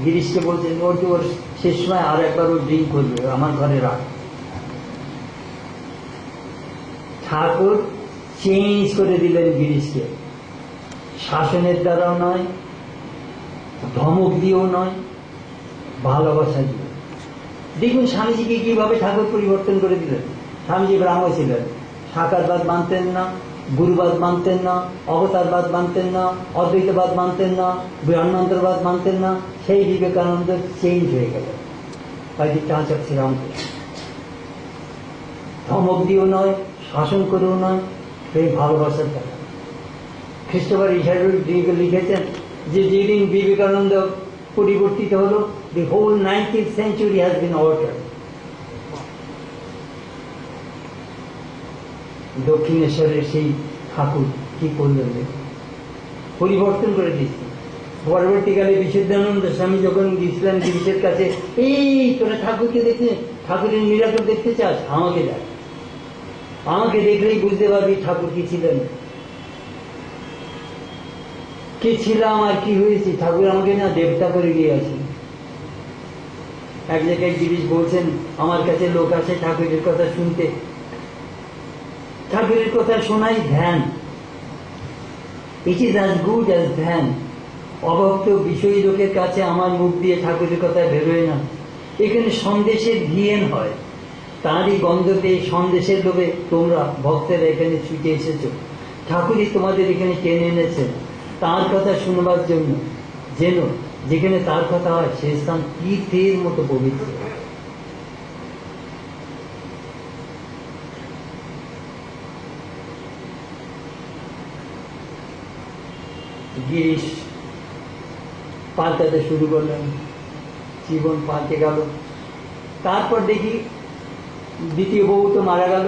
গিরিশকে বলছেন ওর শেষ সময় আর একবার ও ড্রিঙ্ক করবে, আমার ঘরে রাখ। ঠাকুর চেঞ্জ করে দিলেন গিরিশকে। শাসনের দ্বারাও নয়, ধমক দিয়েও নয়, ভালোবাসা দিয়ে। দেখুন স্বামীজিকে কিভাবে ঠাকুর পরিবর্তন করে দিলেন। স্বামীজি ব্রাহ্ম ছিলেন, সাকারবাদ মানতেন না, গুরুবাদ মানতেন না, অবতারবাদ মানতেন না, অদ্বৈতবাদ মানতেন না, ব্রহ্মান্তরবাদ মানতেন না। সেই বিবেকানন্দ চেঞ্জ হয়ে গেল by the touch of Sri Ramakrishna. ধমক দিয়েও নয়, শাসন করেও নয়, সেই ভালোবাসার দ্বারা। খ্রিস্টোফার ইসারুল লিখেছেন যে যেদিন বিবেকানন্দ পরিবর্তিত হল, the whole 19th century has been altered. দক্ষিণেশ্বরের সেই ঠাকুর কি করলেন, পরিবর্তন করে দিচ্ছেন। পরবর্তীকালে বিশুদ্ধানন্দ স্বামী যখন গিয়েছিলেন গিরিশের কাছে, এই তোরা ঠাকুরকে দেখতে, ঠাকুরের মিরাকল দেখতে চাস, আমাকে দেখ, আমাকে দেখলেই বুঝতে পারবি ঠাকুর কি ছিলেন। কে ছিলাম আর কি হয়েছে, ঠাকুর আমাকে না দেবতা করে গিয়েছে। এক জায়গায় গিরিশ বলছেন, আমার কাছে লোক আসে ঠাকুরের কথা শুনতে, ঠাকুরের কথা শোনাই ধ্যান। It is as good as ধ্যান। অভক্ত বিষয়ী লোকের কাছে আমার মুখ দিয়ে ঠাকুরের কথা বেরোয় না। এখানে সন্দেশের ঘিয়েন হয়, তাঁরই গন্ধ পেয়ে সন্দেশের লোভে তোমরা ভক্তেরা এখানে ছুটে এসেছো। ঠাকুরই তোমাদের এখানে টেনে এনেছেন তাঁর কথা শুনবার জন্য। যেন যেখানে তার কথা হয় সে স্থান তীর্থের মতো পবিত্র। গিরিশ পাল্টাতে শুরু করলেন, জীবন পাল্টে গেল। তারপর দেখি দ্বিতীয় বউ তো মারা গেল।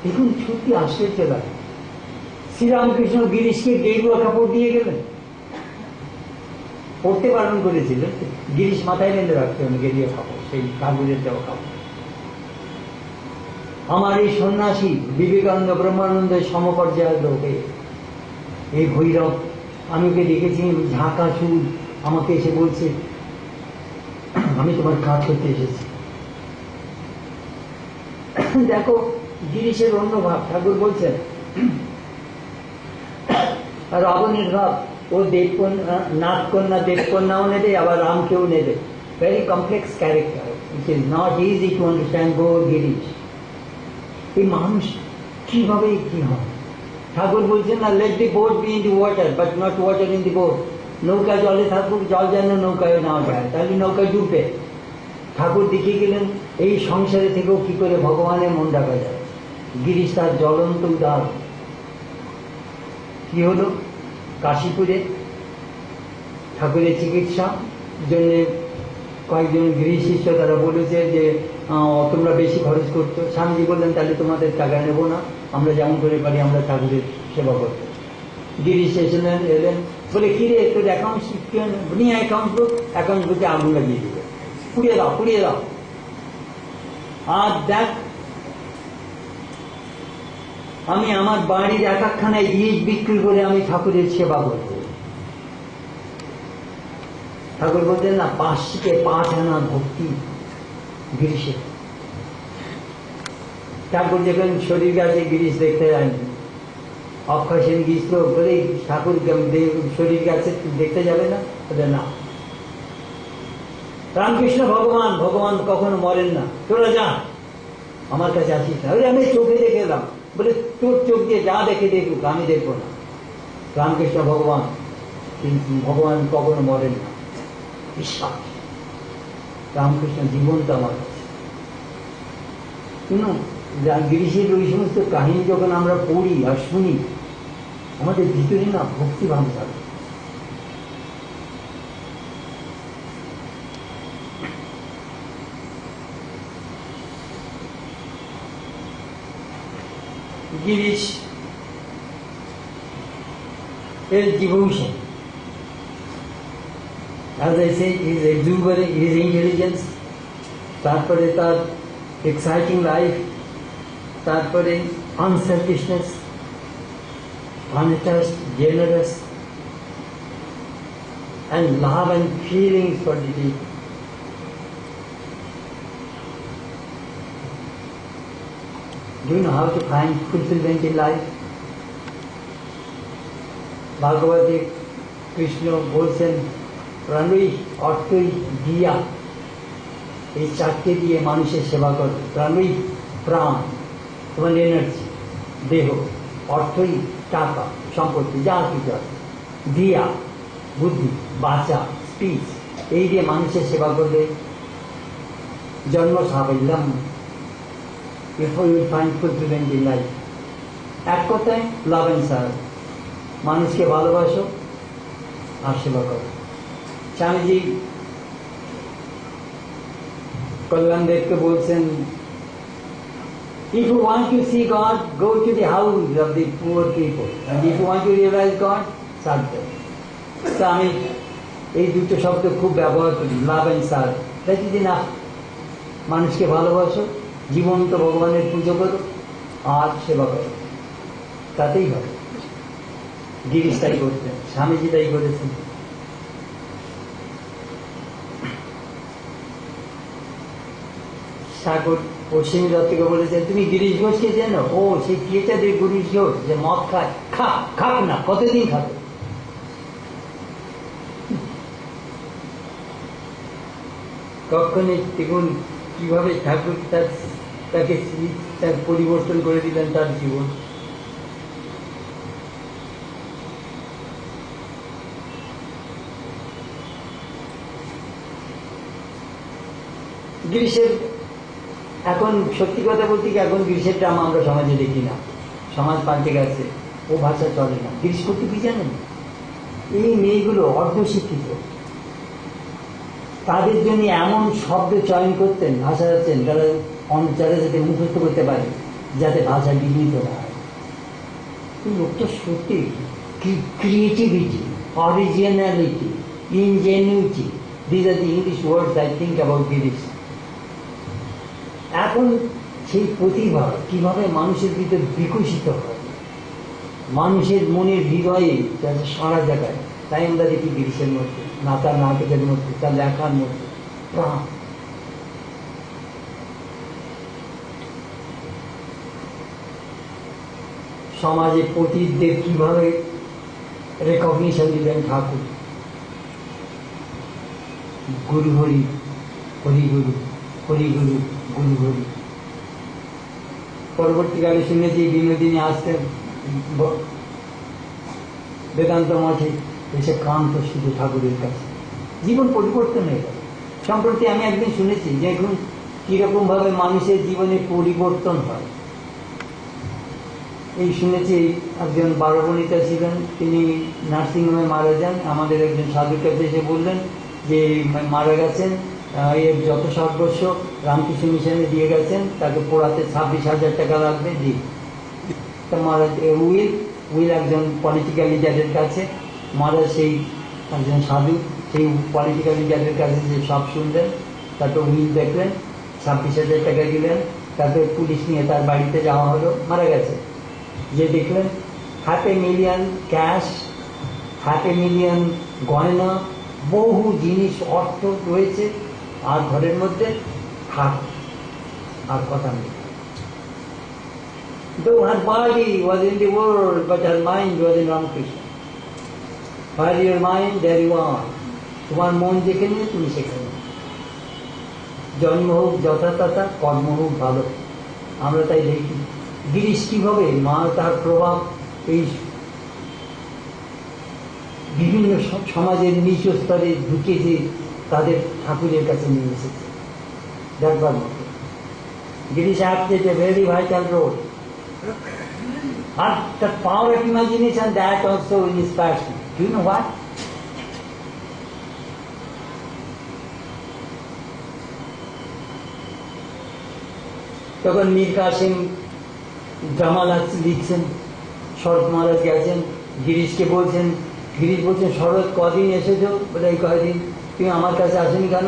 দেখুন সত্যি আশ্চর্য লাগে, শ্রীরামকৃষ্ণ গিরিশকে গেরুয়া কাপড় দিয়ে গেলেন, পড়তে বারণ করেছিলেন, গিরিশ মাথায় বেঁধে রাখতে হবে গেরুয়া কাপড়, সেই ঠাকুরের দেওয়া কাপড়। আমার এই সন্ন্যাসী বিবেকানন্দ ব্রহ্মানন্দের সমপর্যায়ের লোক, এই ভৈরব, আমি ওকে দেখেছি ঝাঁকা চুল, আমাকে এসে বলছে আমি তোমার কাজ করতে এসেছি। দেখো গিরিশের অন্য ভাব, ঠাকুর বলছেন রাবণের ভাব, ও দেবকন্যা, নাথকন্যা দেবকন্যাও নেবে, আবার রামকেও নেবে। Very complex character, it is not easy to understand গো গিরিশ। এই মানুষ কিভাবে কি হয়? ঠাকুর বলছেন না, let the boat be in the water but not water in the boat. নৌকা জলে থাকুক, জল যেন নৌকায় নেওয়া যায়, তাহলে নৌকা ডুববে। ঠাকুর দেখিয়ে গেলেন এই সংসারে থেকেও কি করে ভগবানের মন রাখা যায়। গিরিশ তার জ্বলন্ত উদাহরণ। কি হলো, কাশীপুরে ঠাকুরের চিকিৎসা জন্য কয়েকজন গৃহ শিষ্য তারা বলেছে যে তোমরা বেশি খরচ করছো। স্বামীজি বললেন তাহলে তোমাদের টাকা নেব না, আমরা যেমন করে পারি আমরা ঠাকুরের সেবা করবো। গিরিশ এসেলেন, এলেন, বলে কিরে তোর অ্যাকাউন্ট নিয়ে অ্যাকাউন্ট বুক, অ্যাকাউন্ট বুকে আগুন লাগিয়ে দিবে, পুড়িয়ে দাও পুড়িয়ে দাও। আর দেখ আমি আমার বাড়ির এক একখানায় ইট বিক্রি করে আমি ঠাকুরের সেবা করব। ঠাকুর বলতেন না, 5 আনা ভক্তি গিরিশে। ঠাকুর যখন শরীর গাছে গিরিশ দেখতে যায়নি, অক্ষয় সেন গিয়েছিল বলে ঠাকুর শরীর গাছে দেখতে যাবে না, বলে না। রামকৃষ্ণ ভগবান, ভগবান কখনো মরেন না, তোরা যা আমার কাছে আসিস না। আমি চোখে দেখে এলাম, বলে তোর চোখ দিয়ে যা দেখে দেখুক, আমি দেখবো না। রামকৃষ্ণ ভগবান, কিন্তু ভগবান কখনো মরেন না, বিশ্বাস। রামকৃষ্ণ জীবন্ত আমার কাছে। শুনুন, গিরিশের ওই সমস্ত কাহিনী যখন আমরা পড়ি আর শুনি, আমাদের ভিতরে না ভক্তিভাব থাকে। গিরিশ এর devotion, as I say, his exuberance, his intelligence, তারপরে তার exciting life, তারপরে unselfishness, unattached, generous, and love and feelings for the people. Do you know how to find fulfillment in life? ভাগবতে কৃষ্ণ বলছেন প্রাণই অর্থই দিয়া, এই চারটে দিয়ে মানুষের সেবা করো। প্রাণই প্রাণ, তোমার এনার্জি, দেহ, অর্থই টাকা সম্পত্তি যা কিছু আছে, দিয়া বুদ্ধি, বাচা স্পিচ, এই দিয়ে মানুষের সেবা করলে জন্ম সাফল্যম, before you find fulfillment in life. এক কথায় লাভ এন্ড সার্ভ, মানুষকে ভালোবাসো আর সেবা করো। স্বামীজি কল্যাণ দেবকে বলছেন, if you want to see God, go to the house of the poor people, and if you want to realize God, serve them. তো আমি এই দুটো শব্দ খুব ব্যবহার করি, love and serve. That is enough. মানুষকে ভালোবাসো, জীবন্ত ভগবানের পুজো করো আর সেবা করো, তাতেই হবে। গিরিশ তাই করতেন, স্বামীজি তাই করেছেন। ঠাকুর অশ্বিনী দত্তকে বলেছেন, তুমি গিরিশ ঘোষকে চেনো? ও সেই থিয়েটারের গিরিশ ঘোষ যে মদ খায়, খাক না, কতদিন খাবে। কখনই দেখুন কিভাবে ঠাকুর তাকে তার পরিবর্তন করে দিলেন তার জীবন। গিরিশের এখন সত্যি কথা বলতে কি, এখন গিরিশের ড্রামা আমরা সমাজে দেখি না, সমাজ পাল্টে গেছে, ও ভাষা চলে না। গিরিশ করতে কি জানেন, এই মেয়েগুলো অর্ধশিক্ষিত, তাদের জন্য এমন শব্দ চয়ন করতেন, ভাষা যাচ্ছেন যারা যাতে মুখস্থ করতে পারে, যাতে ভাষা বিঘ্নিত না হয়। লোকটা সত্যি creativity, originality, ingenuity, this are the English words I think about Girish. এখন সেই প্রতিভা কিভাবে মানুষের ভিতরে বিকশিত হয়, মানুষের মনের হৃদয়ে যাতে সারা জায়গায়, তাই আমরা দেখি গিরিশের মধ্যে, না তার নাটকের মধ্যে, তার লেখার মধ্যে প্রাণ। সমাজে পতিতদের কিভাবে রেকগনিশন দিলেন ঠাকুর, গুরু হরি, হরিগুরু, হরিগুরু, গুরু হরি। পরবর্তীকালে শুনেছি বিনোদিনী আসতেন বেদান্ত মঠে, এসে কান্ত শুধু ঠাকুরের কাছে, জীবন পরিবর্তন হয়ে গেল। সম্প্রতি আমি একদিন শুনেছি যে এখন কিরকম ভাবে মানুষের জীবনে পরিবর্তন হয়। এই শুনেছি একজন বারবণিতা ছিলেন, তিনি নার্সিংহোমে মারা যান। আমাদের একজন সাধুর কাছে এসে বললেন যে মারা গেছেন, এর যত সর্বস্ব রামকৃষ্ণ মিশনে দিয়ে গেছেন, তাকে পোড়াতে 26,000 টাকা লাগবে, দিই। মারা উইল একজন পলিটিক্যাল লিডারের কাছে, মারা সেই একজন সাধু সেই পলিটিক্যাল লিডারের কাছে যে সব শুনলেন, তারপর উইল দেখলেন, 26,000 টাকা দিলেন। তারপরে পুলিশ নিয়ে তার বাড়িতে যাওয়া হলো, মারা গেছে। যে দেখলেন 500,000 ক্যাশ, 500,000 গয়না, বহু জিনিস অর্থ রয়েছে, আর ঘরের মধ্যে হাত, আর কথা নেই। Though her body was in the world, but her mind was in Ramakrishna. Where your mind, there you are. তোমার মন যেখানে তুমি সেখানে। জন্ম হোক যথাতথা, কর্ম হোক ভালো। আমরা তাই দেখি গিরিশ কিভাবে মা তার প্রভাব এই বিভিন্ন সমাজের নিচ স্তরে ঢুকে যে তাদের ঠাকুরের কাছে নিয়ে এসেছে দেখবার মতো। Girish acted a very vital role. And the power of imagination, that also inspires me. Do you know what? তখন মীর কাসেম ড্রামা লিখছেন, শরৎ মহারাজ গেছেন, গিরিশকে বলছেন, গিরিশ বলছেন, শরৎ কদিন এসেছো? বলে এই কয়দিন। তুমি আমার কাছে আসেনি কেন?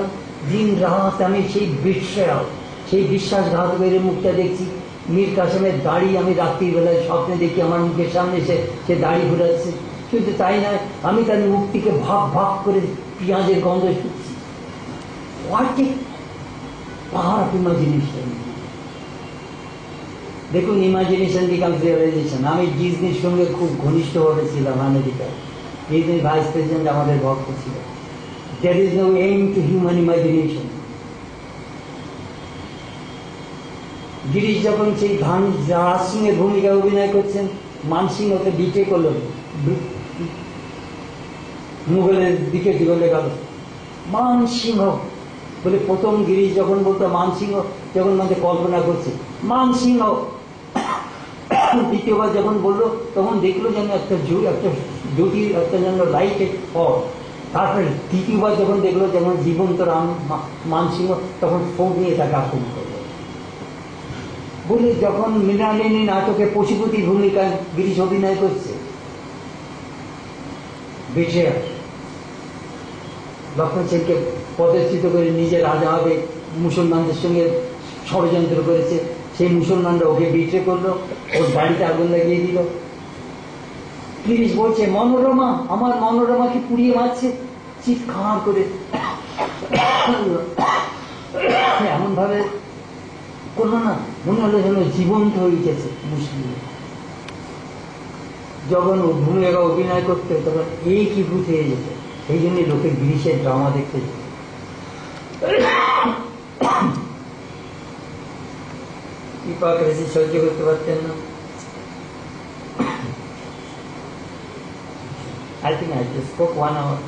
দিন রাত আমি সেই বিট্রেয়াল, সেই বিশ্বাসঘাতকের মুখটা দেখছি। মীর কাসেমের দাড়ি আমি রাত্রিবেলায় স্বপ্নে দেখি, আমার মুখের সামনে সে দাড়ি ঘুরাচ্ছে। কিন্তু তাই নয়, আমি তার মুখটিকে ভাব ভাব করে পেঁয়াজের গন্ধ শুনছি। What a power of imagination. দেখুন, ইমাজিনেশন বিকামস রিয়েলাইজেশন। আমি ডিজনির সঙ্গে খুব ঘনিষ্ঠভাবে ছিলাম আমেরিকায়। ডিজনির ভাইস প্রেসিডেন্ট আমাদের ভক্ত ছিল। There is no aim to human imagination. Girish যখন সেই রাজ সিংহের ভূমিকা অভিনয় করছেন, মানসিংহকে বিটে করল, মুঘলের দিকে চলে গেল। মানসিংহ বলে প্রথম গিরিশ যখন বলতো মানসিংহ, যখন মানে কল্পনা করছে মানসিংহ, দ্বিতীয়বার যখন বললো তখন দেখলো যেন একটা জটিল একটা যেন লাইটের পথ। তারপরে তৃতীয়বার যখন দেখলো যেমন জীবন্ত রাম মানসিংহ, তখন ফোন নিয়ে তাকে আক্রমণ করলো। বলে যখন মৃণালিনী নাটকে পশুপতির ভূমিকায় গিরিশ অভিনয় করছে, বেট্রেয়ার, লক্ষ্মণ সেনকে প্রদর্শিত করে নিজে রাজা হবে, মুসলমানদের সঙ্গে ষড়যন্ত্র করেছে, সেই মুসলমানরা ওকে বিট্রে করলো, ওর বাড়িতে আগুন লাগিয়ে দিল। পুলিশ বলছে মনোরমা, আমার মনোরমাকে পুড়িয়ে মারছে, চিৎকার করে এমন ভাবে করলো না, মনে হলো যেন জীবন্ত হয়ে গেছে মুসলিম। যখন ভূমিকা অভিনয় করতে তখন এই কি ভূত হয়ে যেত। সেই জন্য লোকে গ্রিসের ড্রামা দেখতে যেত। হিপোক্রেসি সহ্য করতে পারতেন না। I think I just spoke 1 hour.